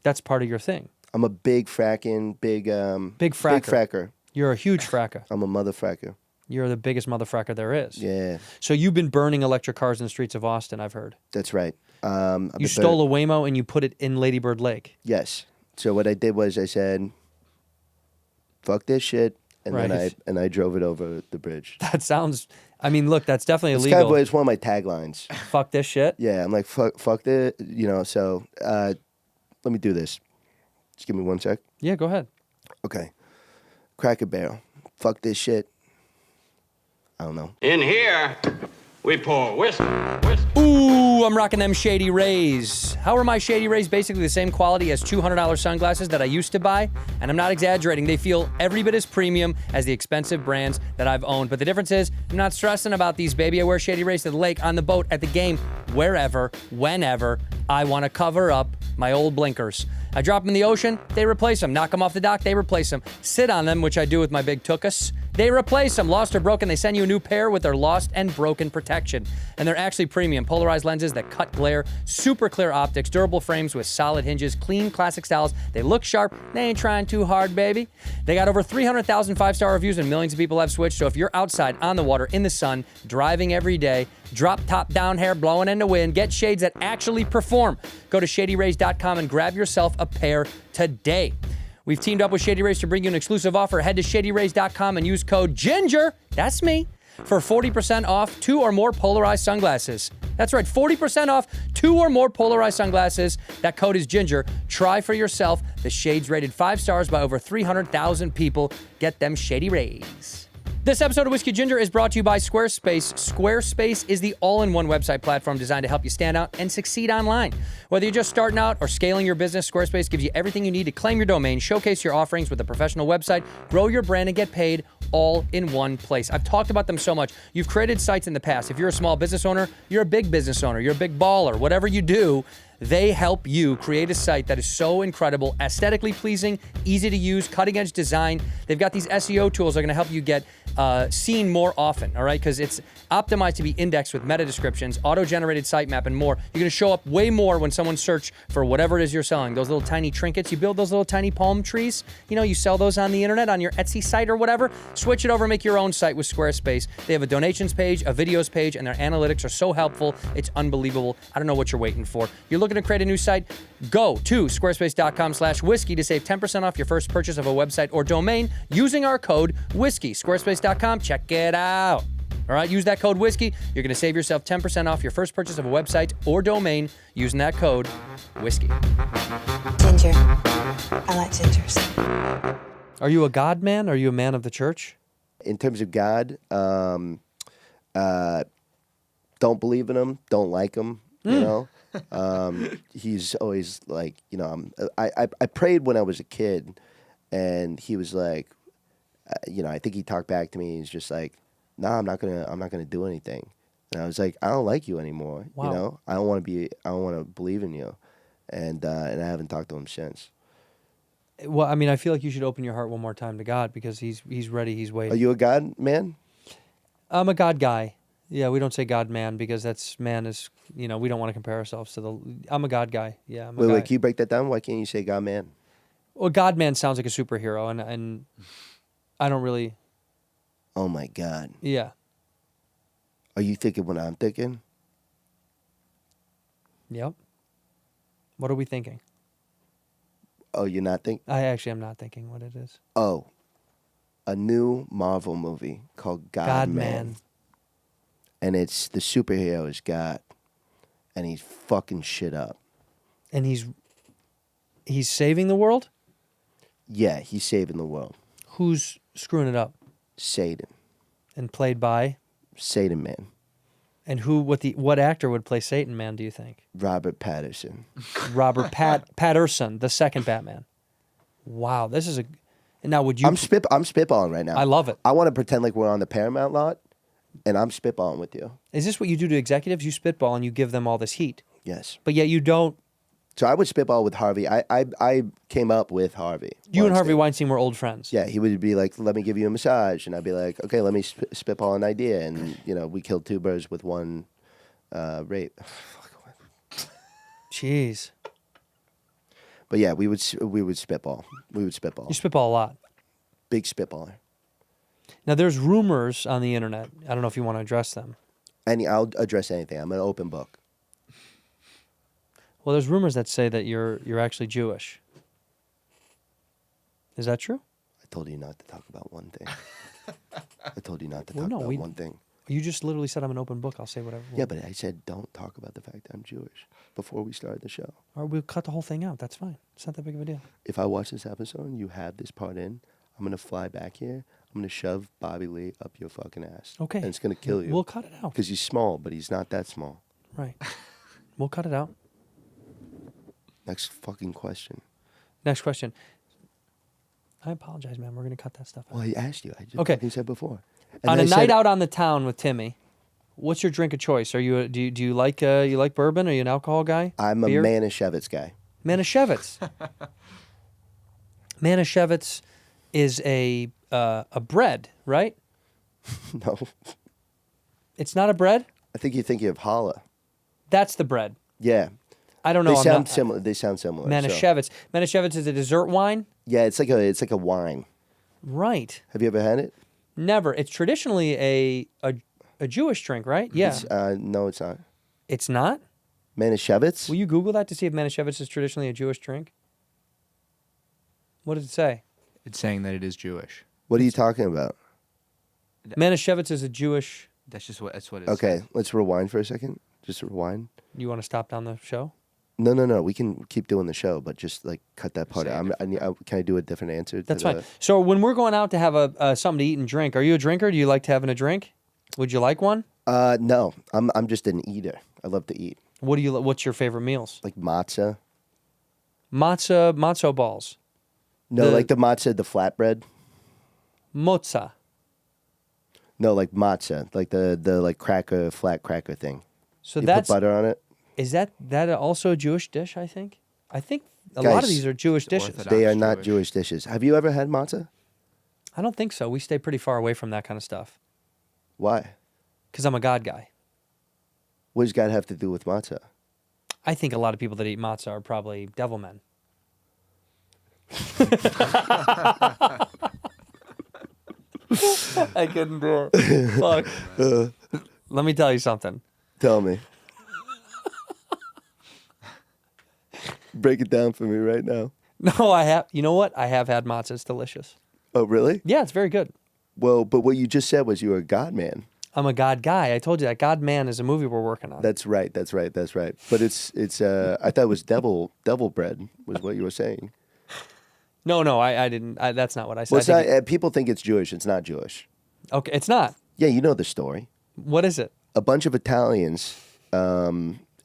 That's part of your thing. I'm a big fracking, big fracker. You're a huge fracker. I'm a mother fracker. You're the biggest motherfracker there is. Yeah. So you've been burning electric cars in the streets of Austin, I've heard. That's right. You stole a Waymo and you put it in Lady Bird Lake. Yes. So what I did was I said, fuck this shit, and then I drove it over the bridge. That sounds, I mean, look, that's definitely It's illegal. it's one of my taglines. Fuck this shit? Yeah, I'm like, fuck this, so let me do this. Just give me 1 sec. Yeah, go ahead. Okay. Cracker Barrel. Fuck this shit. I don't know. In here, we pour whiskey. Ooh, I'm rocking them Shady Rays. How are my Shady Rays basically the same quality as $200 sunglasses that I used to buy? And I'm not exaggerating. They feel every bit as premium as the expensive brands that I've owned. But the difference is, I'm not stressing about these, baby. I wear Shady Rays to the lake, on the boat, at the game, wherever, whenever I want to cover up my old blinkers. I drop them in the ocean, they replace them. Knock them off the dock, they replace them. Sit on them, which I do with my big tuchus. They replace them. Lost or broken, they send you a new pair with their lost and broken protection. And they're actually premium. Polarized lenses that cut glare, super clear optics, durable frames with solid hinges, clean classic styles. They look sharp. They ain't trying too hard, baby. They got over 300,000 five-star reviews and millions of people have switched. So if you're outside, on the water, in the sun, driving every day, drop top down hair blowing in the wind, get shades that actually perform. Go to ShadyRays.com and grab yourself a pair today. We've teamed up with Shady Rays to bring you an exclusive offer. Head to ShadyRays.com and use code GINGER, that's me, for 40% off 2 or more polarized sunglasses. That's right, 40% off 2 or more polarized sunglasses. That code is GINGER. Try for yourself the shades rated 5 stars by over 300,000 people. Get them Shady Rays. This episode of Whiskey Ginger is brought to you by Squarespace. Squarespace is the all-in-one website platform designed to help you stand out and succeed online. Whether you're just starting out or scaling your business, Squarespace gives you everything you need to claim your domain, showcase your offerings with a professional website, grow your brand, and get paid all in one place. I've talked about them so much. You've created sites in the past. If you're a small business owner, you're a big business owner, you're a big baller, whatever you do, they help you create a site that is so incredible, aesthetically pleasing, easy to use, cutting-edge design. They've got these SEO tools that are going to help you get seen more often, all right? Because it's optimized to be indexed with meta descriptions, auto-generated sitemap, and more. You're going to show up way more when someone search for whatever it is you're selling. Those little tiny trinkets, you build those little tiny palm trees. You sell those on the internet, on your Etsy site or whatever. Switch it over, make your own site with Squarespace. They have a donations page, a videos page, and their analytics are so helpful. It's unbelievable. I don't know what you're waiting for. You're looking to create a new site? Go to squarespace.com/whiskey to save 10% off your first purchase of a website or domain using our code whiskey. Squarespace.com, check it out. All right, use that code whiskey. You're going to save yourself 10% off your first purchase of a website or domain using that code whiskey. Ginger. I like gingers. Are you a God man? Are you a man of the church? In terms of God, don't believe in him, don't like him, you know. He's always like, you know, I prayed when I was a kid, and he was like, you know, I think he talked back to me. He's just like, "Nah, I'm not gonna do anything." And I was like, "I don't like you anymore. Wow. You know, I don't want to believe in you," and I haven't talked to him since. Well, I mean, I feel like you should open your heart one more time to God because he's ready. He's waiting. Are you a God man? I'm a God guy. Yeah, we don't say God man because man is, you know, we don't want to compare ourselves to I'm a God guy. Yeah, I'm a guy. Wait, can you break that down? Why can't you say God man? Well, God man sounds like a superhero, and I don't really. Oh my God. Yeah. Are you thinking what I'm thinking? Yep. What are we thinking? Oh, you're not thinking? I actually am not thinking what it is. Oh, a new Marvel movie called God Man. And it's the superhero is God, and he's fucking shit up. And he's saving the world? Yeah, he's saving the world. Who's screwing it up? Satan. And played by? Satan Man. And what actor would play Satan Man, do you think? Robert Pattinson. Robert Patterson, the second Batman. Wow, this is now would you I'm spitballing right now. I love it. I want to pretend like we're on the Paramount lot, and I'm spitballing with you. Is this what you do to executives? You spitball and you give them all this heat. Yes. But yet you don't. So I would spitball with Harvey. I came up with Harvey. You and Harvey Weinstein. Weinstein were old friends. Yeah, he would be like, "Let me give you a massage," and I'd be like, "Okay, let me spitball an idea," and you know, we killed two birds with one rape. Jeez. But yeah, we would spitball. We would spitball. You spitball a lot. Big spitballer. Now there's rumors on the internet. I don't know if you want to address them. I'll address anything. I'm an open book. Well, there's rumors that say that you're actually Jewish. Is that true? I told you not to talk about one thing. I told you not to Well, talk no, about one thing. You just literally said I'm an open book. I'll say whatever. Yeah, but I said don't talk about the fact that I'm Jewish before we started the show. Or we'll cut the whole thing out. That's fine. It's not that big of a deal. If I watch this episode and you have this part in, I'm going to fly back here. I'm going to shove Bobby Lee up your fucking ass. Okay. And it's going to kill you. We'll cut it out. Because he's small, but he's not that small. Right. We'll cut it out. Next fucking question. Next question. I apologize, man. We're going to cut that stuff out. Well, he asked you. I just Okay. fucking said before. And On then a I night said- out on the town with Timmy, what's your drink of choice? Are you do you like bourbon? Are you an alcohol guy? I'm Beer? a Manischewitz guy. Manischewitz. Manischewitz is a bread, right? No. It's not a bread? I think you're thinking of challah. That's the bread. Yeah. I don't know. They I'm sound not- similar. They sound similar. so- Manischewitz. Manischewitz is a dessert wine? Yeah, it's like a wine. Right. Have you ever had it? Never. It's traditionally a Jewish drink, right? Yeah. No, it's not. It's not? Manischewitz? Will you Google that to see if Manischewitz is traditionally a Jewish drink? What does it say? It's saying that it is Jewish. What are you talking about? Manischewitz is a Jewish... That's what it Okay, says. let's rewind for a second. Just rewind. You want to stop down the show? No. We can keep doing the show, but just like cut that part Say out. Can I do a different answer? to That's the- fine. So when we're going out to have something to eat and drink, are you a drinker? Do you like having a drink? Would you like one? No, I'm just an eater. I love to eat. What's your favorite meals? Like matzah. Matzo balls. No, The- like the matzah, the flatbread. Mozza. No, like matzah, like the like cracker, flat cracker thing. So You that's put butter on it. is that also a Jewish dish? I think a lot of Guys, these are Jewish dishes. Orthodox. They are not Jewish. Jewish dishes. Have you ever had matzah? I don't think so. We stay pretty far away from that kind of stuff Why? because I'm a God guy. What does God have to do with matzah? I think a lot of people that eat matzah are probably devil men. I couldn't do it. Fuck. Let me tell you something. Tell me. Break it down for me right now. No, I have. You know what? I have had matzah. It's delicious. Oh, really? Yeah, it's very good. Well, but what you just said was you were a God man. I'm a God guy. I told you that. God Man is a movie we're working on. That's right. But it's I thought it was devil bread was what you were saying. No, I didn't. That's not what I said. Well, it's I not, think people think it's Jewish. It's not Jewish. okay, it's not. Yeah, you know the story. What is it? A bunch of Italians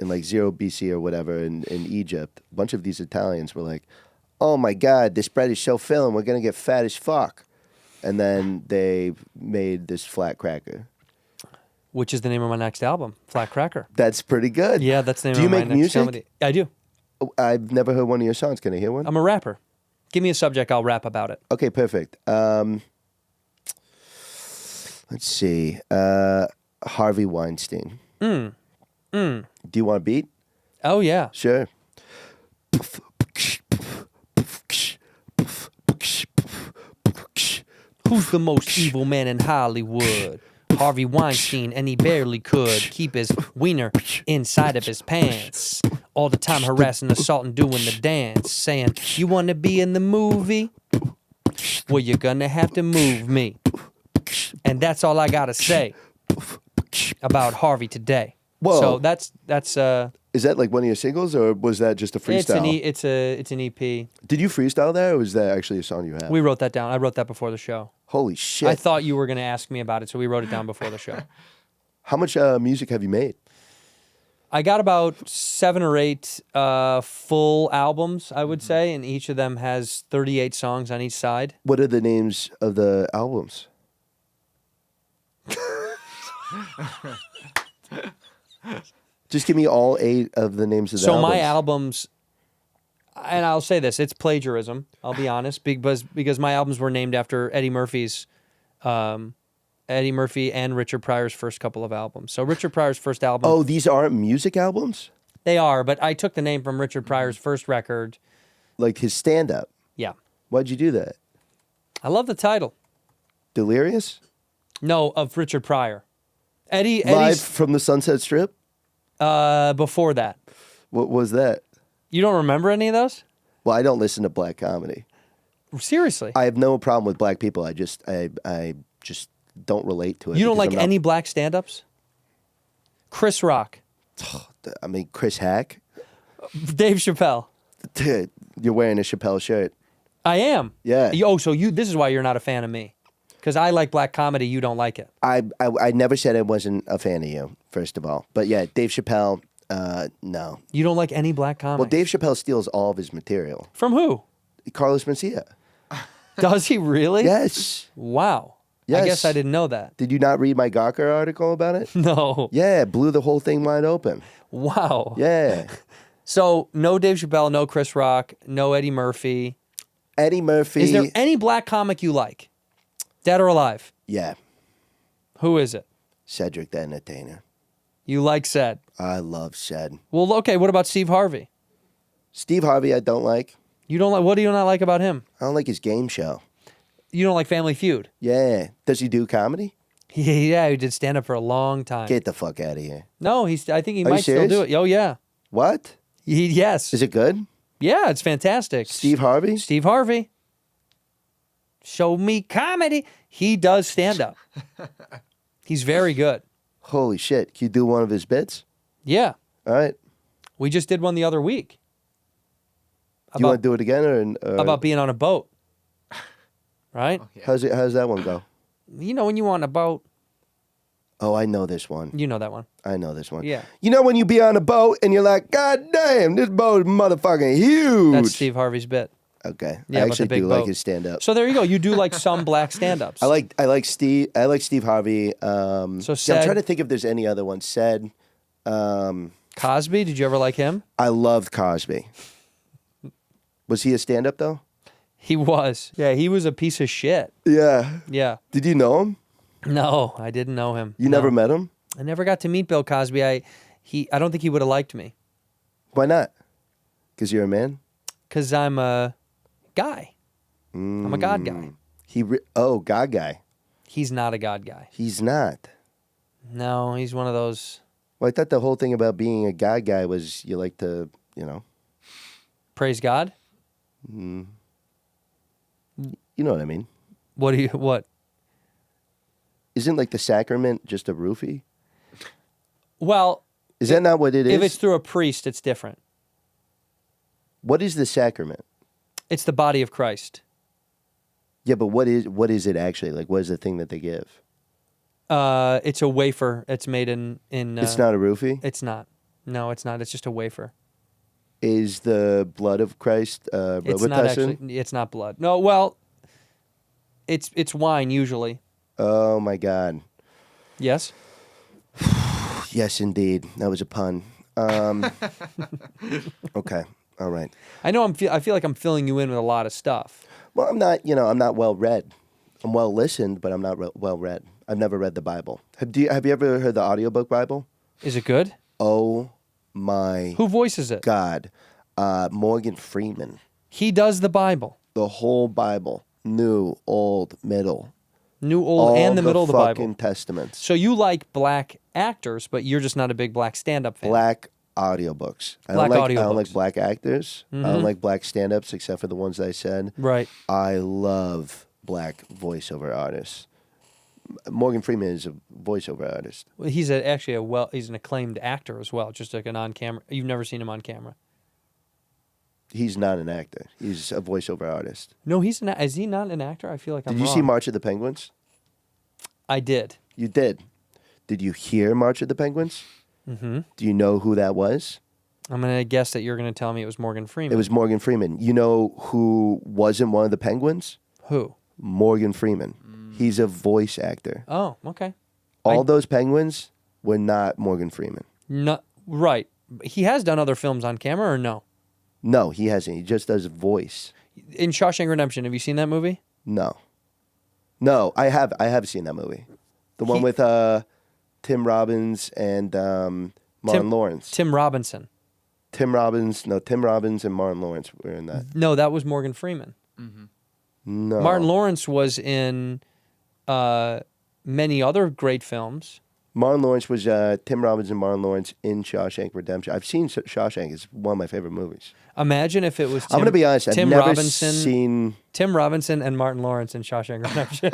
in like 0 BC or whatever in Egypt, a bunch of these Italians were like, "Oh my God, this bread is so filling. We're gonna get fat as fuck." And then they made this flat cracker. Which is the name of my next album, Flat Cracker. That's pretty good. Yeah, that's the name Do you of my make next music? comedy. I do. I've never heard one of your songs. Can I hear one? I'm a rapper. Give me a subject, I'll rap about it. Okay, perfect. Let's see. Harvey Weinstein. Do you want a beat? Oh, yeah. Sure. Who's the most evil man in Hollywood? Harvey Weinstein, and he barely could keep his wiener inside of his pants. All the time harassing, assaulting, doing the dance. Saying, you want to be in the movie? Well, you're going to have to move me. And that's all I got to say about Harvey today. Whoa. So that's Is that like one of your singles, or was that just a freestyle? it's an EP. Did you freestyle that, or was that actually a song you have? We wrote that down. I wrote that before the show. Holy shit. I thought you were going to ask me about it, so we wrote it down before the show. How much music have you made? I got about 7 or 8 full albums, I would say, and each of them has 38 songs on each side. What are the names of the albums? Just give me all 8 of the names of the So albums. my albums, and I'll say this, it's plagiarism, I'll be honest, because my albums were named after Eddie Murphy and Richard Pryor's first couple of albums. So Richard Pryor's first album... Oh, these aren't music albums? They are, but I took the name from Richard Pryor's first record. Like his stand-up? Yeah. Why'd you do that? I love the title. Delirious? No, of Richard Pryor. Live Eddie's from the Sunset Strip? before that. What was that? You don't remember any of those? Well, I don't listen to black comedy. Seriously? I have no problem with black people. I just don't relate to it. You don't because like I'm not- any black stand-ups? Chris Rock, I mean, Chris Hack. Dave Chappelle. Dude, you're wearing a Chappelle shirt. I am. Yeah. Oh, so this is why you're not a fan of me. Because I like black comedy, you don't like it. I never said I wasn't a fan of you, first of all. But yeah, Dave Chappelle, no. You don't like any black comedy. Well, Dave Chappelle steals all of his material. From who? Carlos Mencia. Does he really? Yes. Wow. Yes. I guess I didn't know that. Did you not read my Gawker article about it? No. Yeah, blew the whole thing wide open. Wow. Yeah. So no Dave Chappelle, no Chris Rock, no Eddie Murphy. Eddie Murphy. Is there any black comic you like? Dead or alive? Yeah. Who is it? Cedric the Entertainer. You like Ced. I love Ced. Well, okay, what about Steve Harvey? Steve Harvey, I don't like. You don't like, what do you not like about him? I don't like his game show. You don't like Family Feud? Yeah. Does he do comedy? Yeah, he did stand up for a long time. Get the fuck out of here. No, I think he Are you might still serious? do it. Oh, yeah. What? Yes. Is it good? Yeah, it's fantastic. Steve Harvey? Steve Harvey. Show me comedy. He does stand up. He's very good. Holy shit. Can you do one of his bits? Yeah. All right. We just did one the other week. Do you want to do it again? Or About being on a boat. Right? How's that one go? You know when you on a boat, Oh, I know this one. you know that one. I know this one. Yeah. You know when you be on a boat and you're like, God damn, this boat is motherfucking huge. That's Steve Harvey's bit. Okay. Yeah, I about the actually big do like boat. his stand up. So there you go. You do like some black stand-ups. I like Steve Harvey. So I'm Ced- trying to think if there's any other ones. Ced. Cosby. Did you ever like him? I loved Cosby. Was he a stand up though? He was. Yeah, he was a piece of shit. Yeah. Yeah. Did you know him? No, I didn't know him. You No. never met him? I never got to meet Bill Cosby. I don't think he would have liked me Why not? Because you're a man? because I'm a guy. I'm a God guy. God guy. He's not a God guy. He's not. No, he's one of those Well, I thought the whole thing about being a God guy was you like to, praise God. you know what I mean. What? Isn't like the sacrament just a roofie? Well, Is that not what it is? if it's through a priest, it's different. What is the sacrament? It's the body of Christ. Yeah, but what is it actually? Like, what is the thing that they give? It's a wafer. It's made in. It's not a roofie? It's not. No, it's not. It's just a wafer. Is the blood of Christ It's not Robitussin? actually. It's not blood. No, well, it's wine usually. Oh my God. Yes. Yes, indeed. That was a pun. Okay. All right. I know. I feel like I'm filling you in with a lot of stuff. Well, I'm not. I'm not well read. I'm well listened, but I'm not well read. I've never read the Bible. Have you ever heard the audiobook Bible? Is it good? Oh my Who voices it? God. Morgan Freeman. He does the Bible. The whole Bible. New, old, middle. New, old, All and the middle of the fucking Bible. testaments. So you like black actors, but you're just not a big black stand-up fan. Black audiobooks. I Black don't audiobooks. like black actors. I don't like black stand-ups except for the ones that I said. Right. I love black voiceover artists. Morgan Freeman is a voiceover artist. Well, he's he's an acclaimed actor as well, just like an on-camera. You've never seen him on camera. He's not an actor. He's a voiceover artist. No, is he not an actor? I feel like I'm Did you wrong. see March of the Penguins? I did. You did. Did you hear March of the Penguins? Mm-hmm. Do you know who that was? I'm going to guess that you're going to tell me it was Morgan Freeman. It was Morgan Freeman. You know who wasn't one of the Penguins? Who? Morgan Freeman. He's a voice actor. Oh, okay. All those Penguins were not Morgan Freeman. No, right. He has done other films on camera, or no? No, he hasn't. He just does voice. In Shawshank Redemption, have you seen that movie? No. No, I have seen that movie. The one with Tim Robbins and Martin Lawrence. Tim Robinson. Tim Robbins and Martin Lawrence were in that. No, that was Morgan Freeman. No. Martin Lawrence was in many other great films. Martin Lawrence was Tim Robbins and Martin Lawrence in Shawshank Redemption. I've seen Shawshank. It's one of my favorite movies. Imagine if it was I'm going to be honest. Tim I've never Robinson, seen... Tim Robinson and Martin Lawrence in Shawshank Redemption.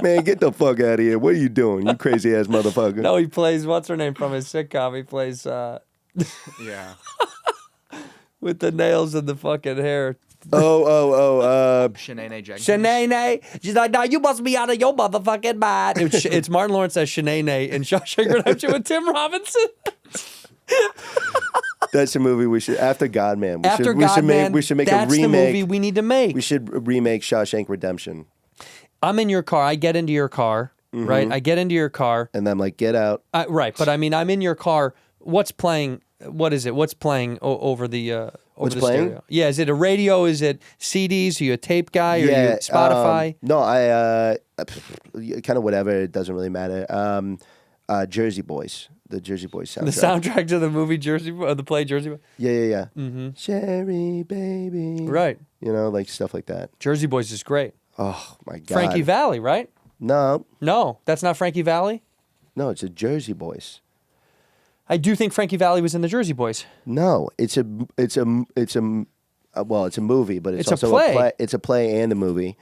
Man, get the fuck out of here. What are you doing, you crazy ass motherfucker? No, he plays, what's her name from his sitcom? He plays Yeah. with the nails and the fucking hair. Shanae Jenkins. Shanae. She's like, now you must be out of your motherfucking mind. It's Martin Lawrence as Shanae in Shawshank Redemption with Tim Robinson. That's a movie we should, after Godman. We should make that's a remake. the movie we need to make. We should remake Shawshank Redemption. I'm in your car. I get into your car, right? I get into your car. And I'm like, get out. Right, but I mean, I'm in your car. What's playing? What is it? What's playing over the over What's the playing? stereo? Yeah, is it a radio? Is it CDs? Are you a tape guy? Are you Spotify? No, I kind of whatever. It doesn't really matter. Jersey Boys. The Jersey Boys soundtrack. The soundtrack to the movie Jersey Boy, the play Jersey Boy? Yeah. Sherry, baby. Right. Like stuff like that. Jersey Boys is great. Oh, my God. Frankie Valli, right? No, That's not Frankie Valli? it's a Jersey Boys. I do think Frankie Valli was in the Jersey Boys. No, it's a movie, but it's It's a also play. It's a play and a movie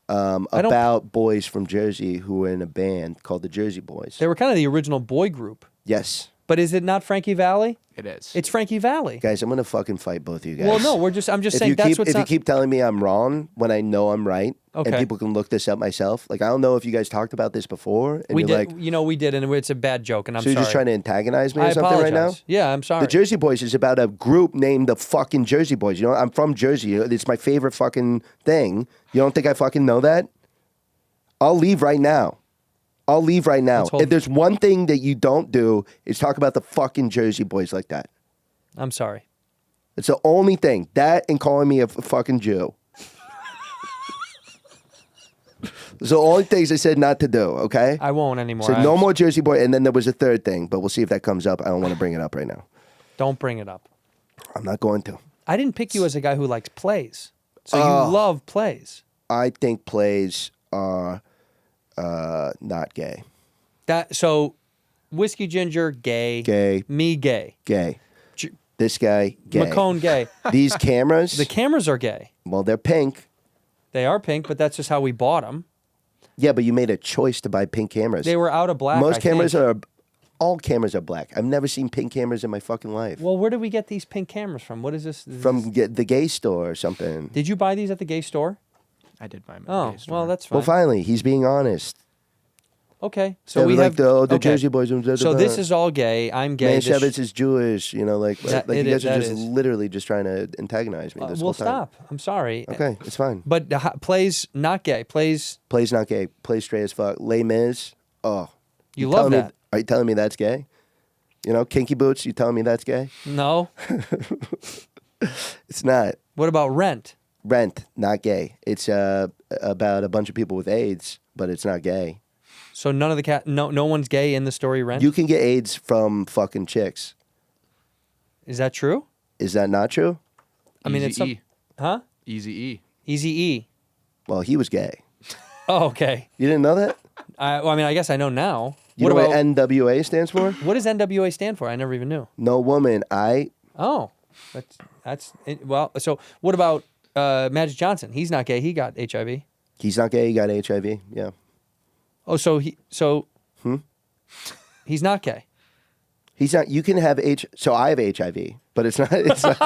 about boys from Jersey who were in a band called the Jersey Boys. They were kind of the original boy group. Yes. But is it not Frankie Valli? It is. It's Frankie Valli. Guys, I'm going to fucking fight both of you guys. Well, no, I'm just saying that's what's If you keep telling me I'm wrong when I know I'm right, Okay. and people can look this up myself, like I don't know if you guys talked about this before, and we you're did, like, we did, and it's a bad joke, and I'm so you're sorry. just trying to antagonize me or I something apologize. right now? Yeah, I'm sorry. The Jersey Boys is about a group named the fucking Jersey Boys. You know, I'm from Jersey. It's my favorite fucking thing. You don't think I fucking know that? I'll leave right now. If there's one thing that you don't do, is talk about the fucking Jersey Boys like that. I'm sorry. It's the only thing. That and calling me a fucking Jew. Those are the only things I said not to do, okay? I won't anymore. So no more Jersey Boy. And then there was a third thing, but we'll see if that comes up. I don't want to bring it up right now. Don't bring it up. I'm not going to. I didn't pick you as a guy who likes plays. So you love plays. I think plays are not gay. So Whiskey Ginger, gay. Gay. Me, gay. Gay. This guy, gay. McCone, gay. These cameras, The cameras are gay. well, they're pink. They are pink, but that's just how we bought them. Yeah, but you made a choice to buy pink cameras. They were out of black. Most I cameras think. all cameras are black. I've never seen pink cameras in my fucking life. Well, where did we get these pink cameras from? What is this? From the gay store or something. Did you buy these at the gay store? I did buy my Oh, gay store. well, that's fine. Well, finally, he's being honest. Okay. So So we like have the okay. Jersey boys. So this is all gay. I'm gay. This- Manshevitz is Jewish. You know, like That- you it guys is- are that just is. literally just trying to antagonize me this well, whole time. stop. I'm sorry. Okay, it's fine. But plays not gay. Plays. Plays not gay. Plays straight as fuck. Les Mis. Oh, You telling love me- that. Are you telling me that's gay? You know, Kinky Boots. You telling me that's gay? No. It's not. What about Rent? Rent, not gay. It's about a bunch of people with AIDS, but it's not gay. So none of the no one's gay in the story Rent. You can get AIDS from fucking chicks. Is that true? Is that not true? I mean, it's Easy-E. huh? Easy-E. Easy E. Well, he was gay. Oh, okay. You didn't know that? Well, I mean, I guess I know now. You know what NWA stands for? What does NWA stand for? I never even knew. No woman. Oh, well. So what about Magic Johnson? He's not gay. He got HIV. He's not gay. He got HIV. Yeah. Oh, so he's not gay. He's not. You can have So I have HIV, but it's not. It's not.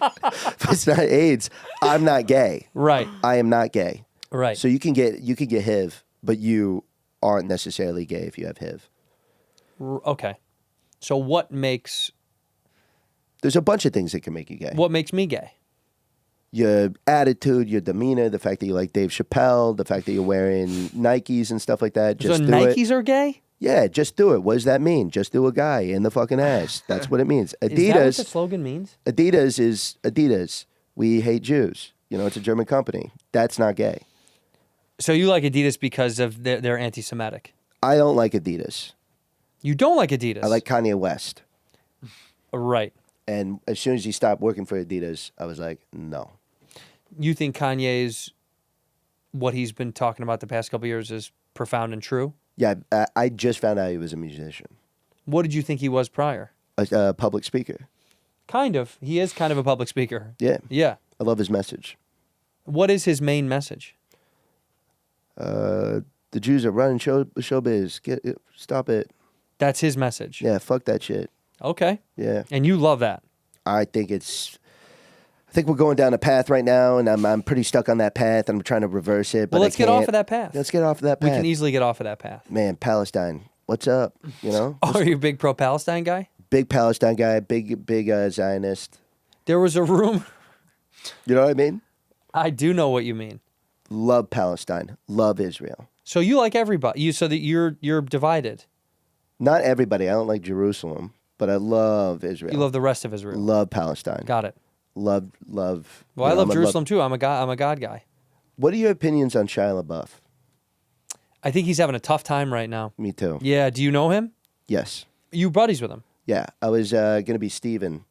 But it's not AIDS. I'm not gay. Right. I am not gay. Right. So you can get HIV, but you aren't necessarily gay if you have HIV. Okay. So what makes There's a bunch of things that can make you gay. me gay? Your attitude, your demeanor, the fact that you like Dave Chappelle, the fact that you're wearing Nikes and stuff like that. Just so do Nikes it. are gay? Yeah, just do it. What does that mean? Just do a guy in the fucking ass. That's what it means. Is that what Adidas. the slogan means? Adidas is Adidas. We hate Jews. You know, it's a German company. That's not gay. So you like Adidas because of they're anti-Semitic? I don't like Adidas. You don't like Adidas? I like Kanye West. Right. And as soon as he stopped working for Adidas, I was like, no. You think Kanye's what he's been talking about the past couple of years is profound and true? Yeah, I just found out he was a musician, What did you think he was prior? a public speaker. Kind of. He is kind of a public speaker. Yeah, Yeah. I love his message. What is his main message? The Jews are running showbiz. Stop it. That's his message. Yeah, fuck that shit. Okay. Yeah, And you love that. I think we're going down a path right now, and I'm pretty stuck on that path. And I'm trying to reverse it. But Well, I let's get off can't. of that path. Let's get off of that We path. can easily get off of that path. Man, Palestine. What's up? You know, Oh, are you a big pro-Palestine guy? big Palestine guy, big Zionist. There was a room. You know what I mean? I do know what you mean. Love Palestine. Love Israel. So you like everybody. So that you're divided. Not everybody. I don't like Jerusalem, but I love Israel. You love the rest of Israel. Love Palestine. Got it. Love. Well, you I know, love I'm a Jerusalem too. I'm a God guy. What are your opinions on Shia LaBeouf? I think he's having a tough time right now. Me too. Yeah. Do you know him? Yes. You buddies with him? Yeah. I was gonna be Steven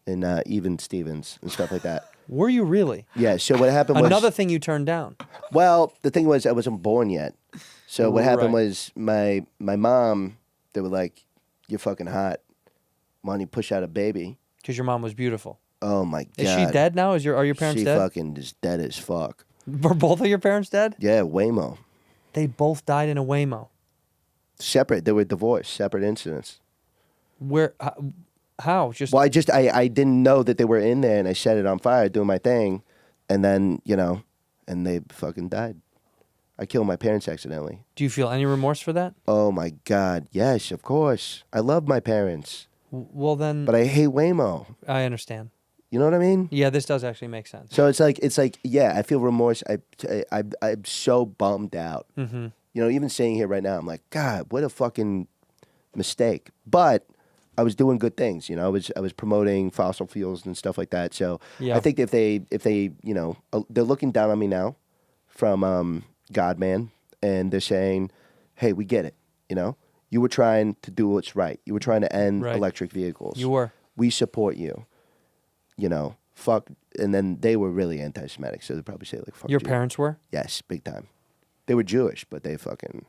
in Even Stevens and stuff like that. Were you really? Yeah. So what happened was Another thing you turned down. Well, the thing was I wasn't born yet. So what happened Right. was my mom. They were like, "You're fucking hot. Why don't you push out a baby?" Because your mom was beautiful. Oh my god. Is she dead now? Are your parents She dead? fucking is dead as fuck. Were both of your parents dead? Yeah, Waymo. They both died in a Waymo. Separate. They were divorced. Separate incidents. Where? How? Just Well, I didn't know that they were in there, and I set it on fire doing my thing, and then and they fucking died. I killed my parents accidentally. do you feel any remorse for that? Oh my god, yes, of course. I love my parents, Well, then but I hate Waymo. I understand. You know what I mean? Yeah, this does actually make sense. So it's like yeah, I feel remorse. I'm so bummed out. Mm-hmm. You know, even sitting here right now, I'm like, God, what a fucking mistake. But I was doing good things. You know, I was promoting fossil fuels and stuff like that. So Yeah. I think if they they're looking down on me now from God Man, and they're saying, hey, we get it. You know, you were trying to do what's right. You were trying to end Right. electric vehicles. You were. We support you. You know, fuck. And then they were really anti-Semitic, so they'd probably say like, fuck Your you. parents were? Yes, big time. They were Jewish, but they fucking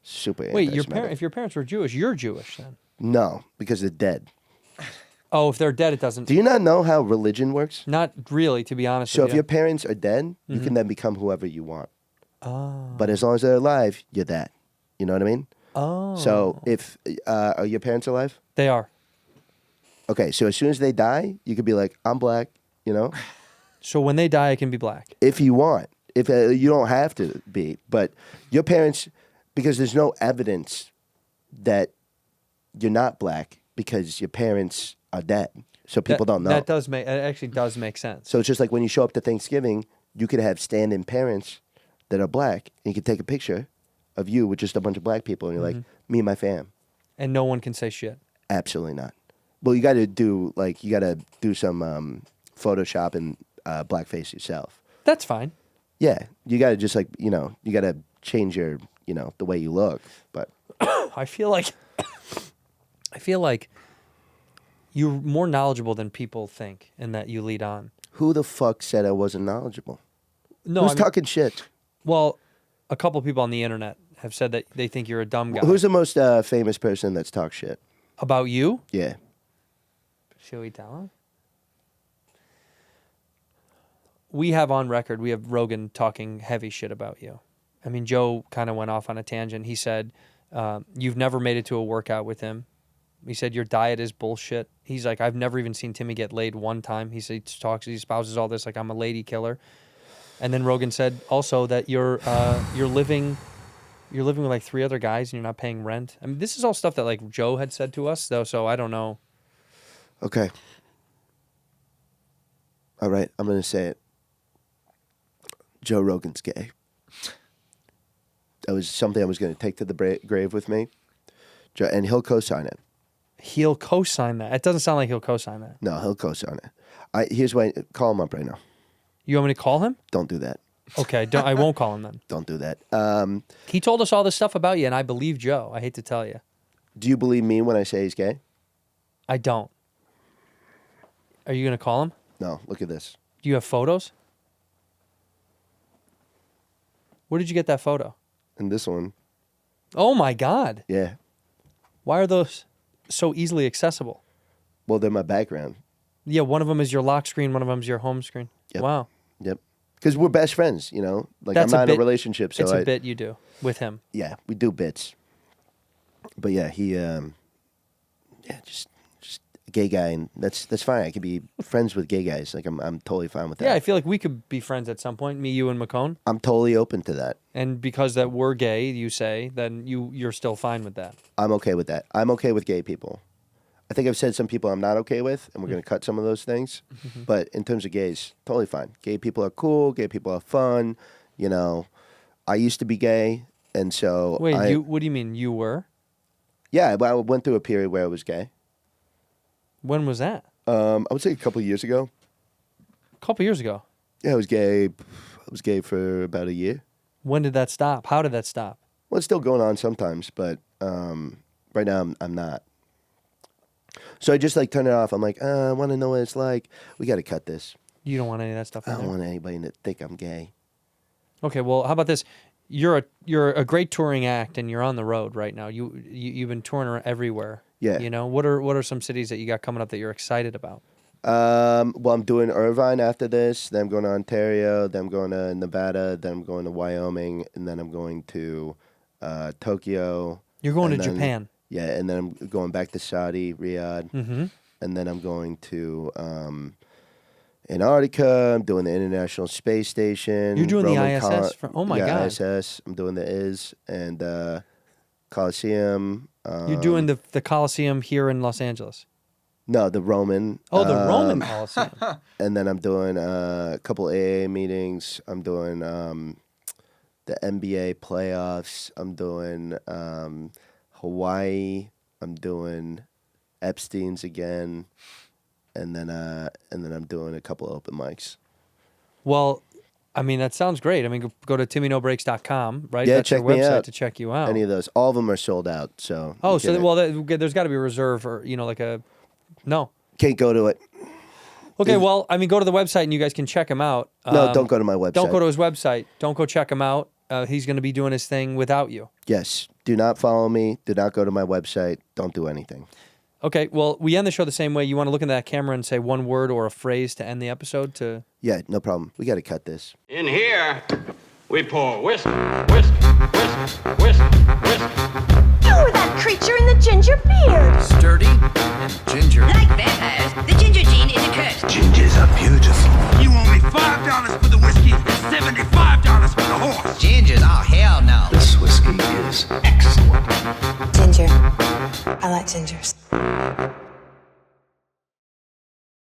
super Wait, anti-Semitic. if your parents were Jewish, you're Jewish then. No, because they're dead. Oh, if they're dead, it doesn't. Do you not know how religion works? Not really, to be honest So with if you. your parents are dead, you Mm-hmm. can then become whoever you want. Oh. But as long as they're alive, you're that. You know what I mean? Oh. So if are your parents alive? They are. Okay, so as soon as they die, you could be like, I'm black. You know, So when they die, I can be black. if you want. If you don't have to be, but your parents, Because there's no evidence that you're not black because your parents are dead. So people don't know. That it actually does make sense. So it's just like when you show up to Thanksgiving, you could have stand-in parents that are black, and you could take a picture of you with just a bunch of black people, and you're like, me and my fam. And no one can say shit. Absolutely not. Well, you got to do some Photoshop and blackface yourself. That's fine. Yeah, you got to just you got to change your, the way you look. But I feel like you're more knowledgeable than people think, and that you lead on. who the fuck said I wasn't knowledgeable? No, Who's talking shit? Well, a couple people on the internet have said that they think you're a dumb guy. Who's the most famous person that's talked shit? About you? Yeah. Should we tell him? We have on record, we have Rogan talking heavy shit about you. I mean, Joe kind of went off on a tangent. He said, you've never made it to a workout with him. He said, your diet is bullshit. He's like, I've never even seen Timmy get laid one time. He said, he espouses all this like I'm a lady killer. And then Rogan said also that you're living with like 3 other guys and you're not paying rent. I mean, this is all stuff that like Joe had said to us though, so I don't know. Okay. All right, I'm going to say it. Joe Rogan's gay. That was something I was going to take to the grave with me. And he'll co-sign it. He'll co-sign that? It doesn't sound like he'll co-sign that. No, he'll co-sign it. Here's why. Call him up right now. You want me to call him? Don't do that. Okay, I won't call him then. Don't do that. He told us all this stuff about you, and I believe Joe. I hate to tell you. Do you believe me when I say he's gay? I don't. Are you going to call him? No, look at this. Do you have photos? Where did you get that photo? And this one. Oh, my God. Yeah. Why are those so easily accessible? Well, they're my background. Yeah, one of them is your lock screen, one of them is your home screen. Yep. Wow. Yep. Because we're best friends, you know? Like, That's I'm not a in a relationship, so it's a bit you do with him. Yeah, we do bits. But yeah, he, just a gay guy, and that's fine. I could be friends with gay guys. Like, I'm totally fine with that. Yeah, I feel like we could be friends at some point, me, you, and McCone. I'm totally open to that. And because that we're gay, you say, then you're still fine with that. I'm okay with that. I'm okay with gay people. I think I've said some people I'm not okay with, and we're going to cut some of those things. But in terms of gays, totally fine. Gay people are cool. Gay people are fun. You know, I used to be gay, and so Wait, what do you mean you were? Yeah, I went through a period where I was gay. When was that? I would say a couple of years ago. A couple years ago. Yeah, I was gay. I was gay for about a year. When did that stop? How did that stop? Well, it's still going on sometimes, but right now I'm not. So I just like turn it off. I'm like, I want to know what it's like. We got to cut this. You don't want any of that stuff in I don't there? want anybody to think I'm gay. Okay, well, how about this? You're a great touring act, and you're on the road right now. You've been touring everywhere. Yeah. You know, what are some cities that you got coming up that you're excited about? Well, I'm doing Irvine after this. Then I'm going to Ontario. Then I'm going to Nevada. Then I'm going to Wyoming, and then I'm going to Tokyo. You're going to and then- Japan. Yeah, and then I'm going back to Saudi, Riyadh. Mm-hmm. And then I'm going to Antarctica. I'm doing the International Space Station. You're doing the Roman ISS? Oh, my God. ISS. I'm doing the IS and Coliseum. You're doing the Coliseum here in Los Angeles. No, the Roman. Oh, the Roman Coliseum. And then I'm doing a couple AA meetings. I'm doing the NBA playoffs. I'm doing Hawaii. I'm doing Epstein's again, and then I'm doing a couple of open mics. Well, I mean, that sounds great. I mean, go to TimmyNoBrakes.com, right? Yeah, That's check your me website out. to check you out. Any of those, all of them are sold out. So Oh, you so can't- there's got to be a reserve or like a no. can't go to it. Okay, well, I mean, go to the website and you guys can check him out. No, don't go to my website. Don't go to his website. Don't go check him out. He's going to be doing his thing without you. Yes, do not follow me. Do not go to my website. Don't do anything. Okay, well, we end the show the same way. You want to look into that camera and say one word or a phrase to end the episode? Yeah, no problem. We got to cut this. In here, we pour whisk, whisk, whisk, whisk, whisk. You were that creature in the ginger beard. Sturdy and ginger. Like vampires, the ginger gene is a curse. Gingers are beautiful.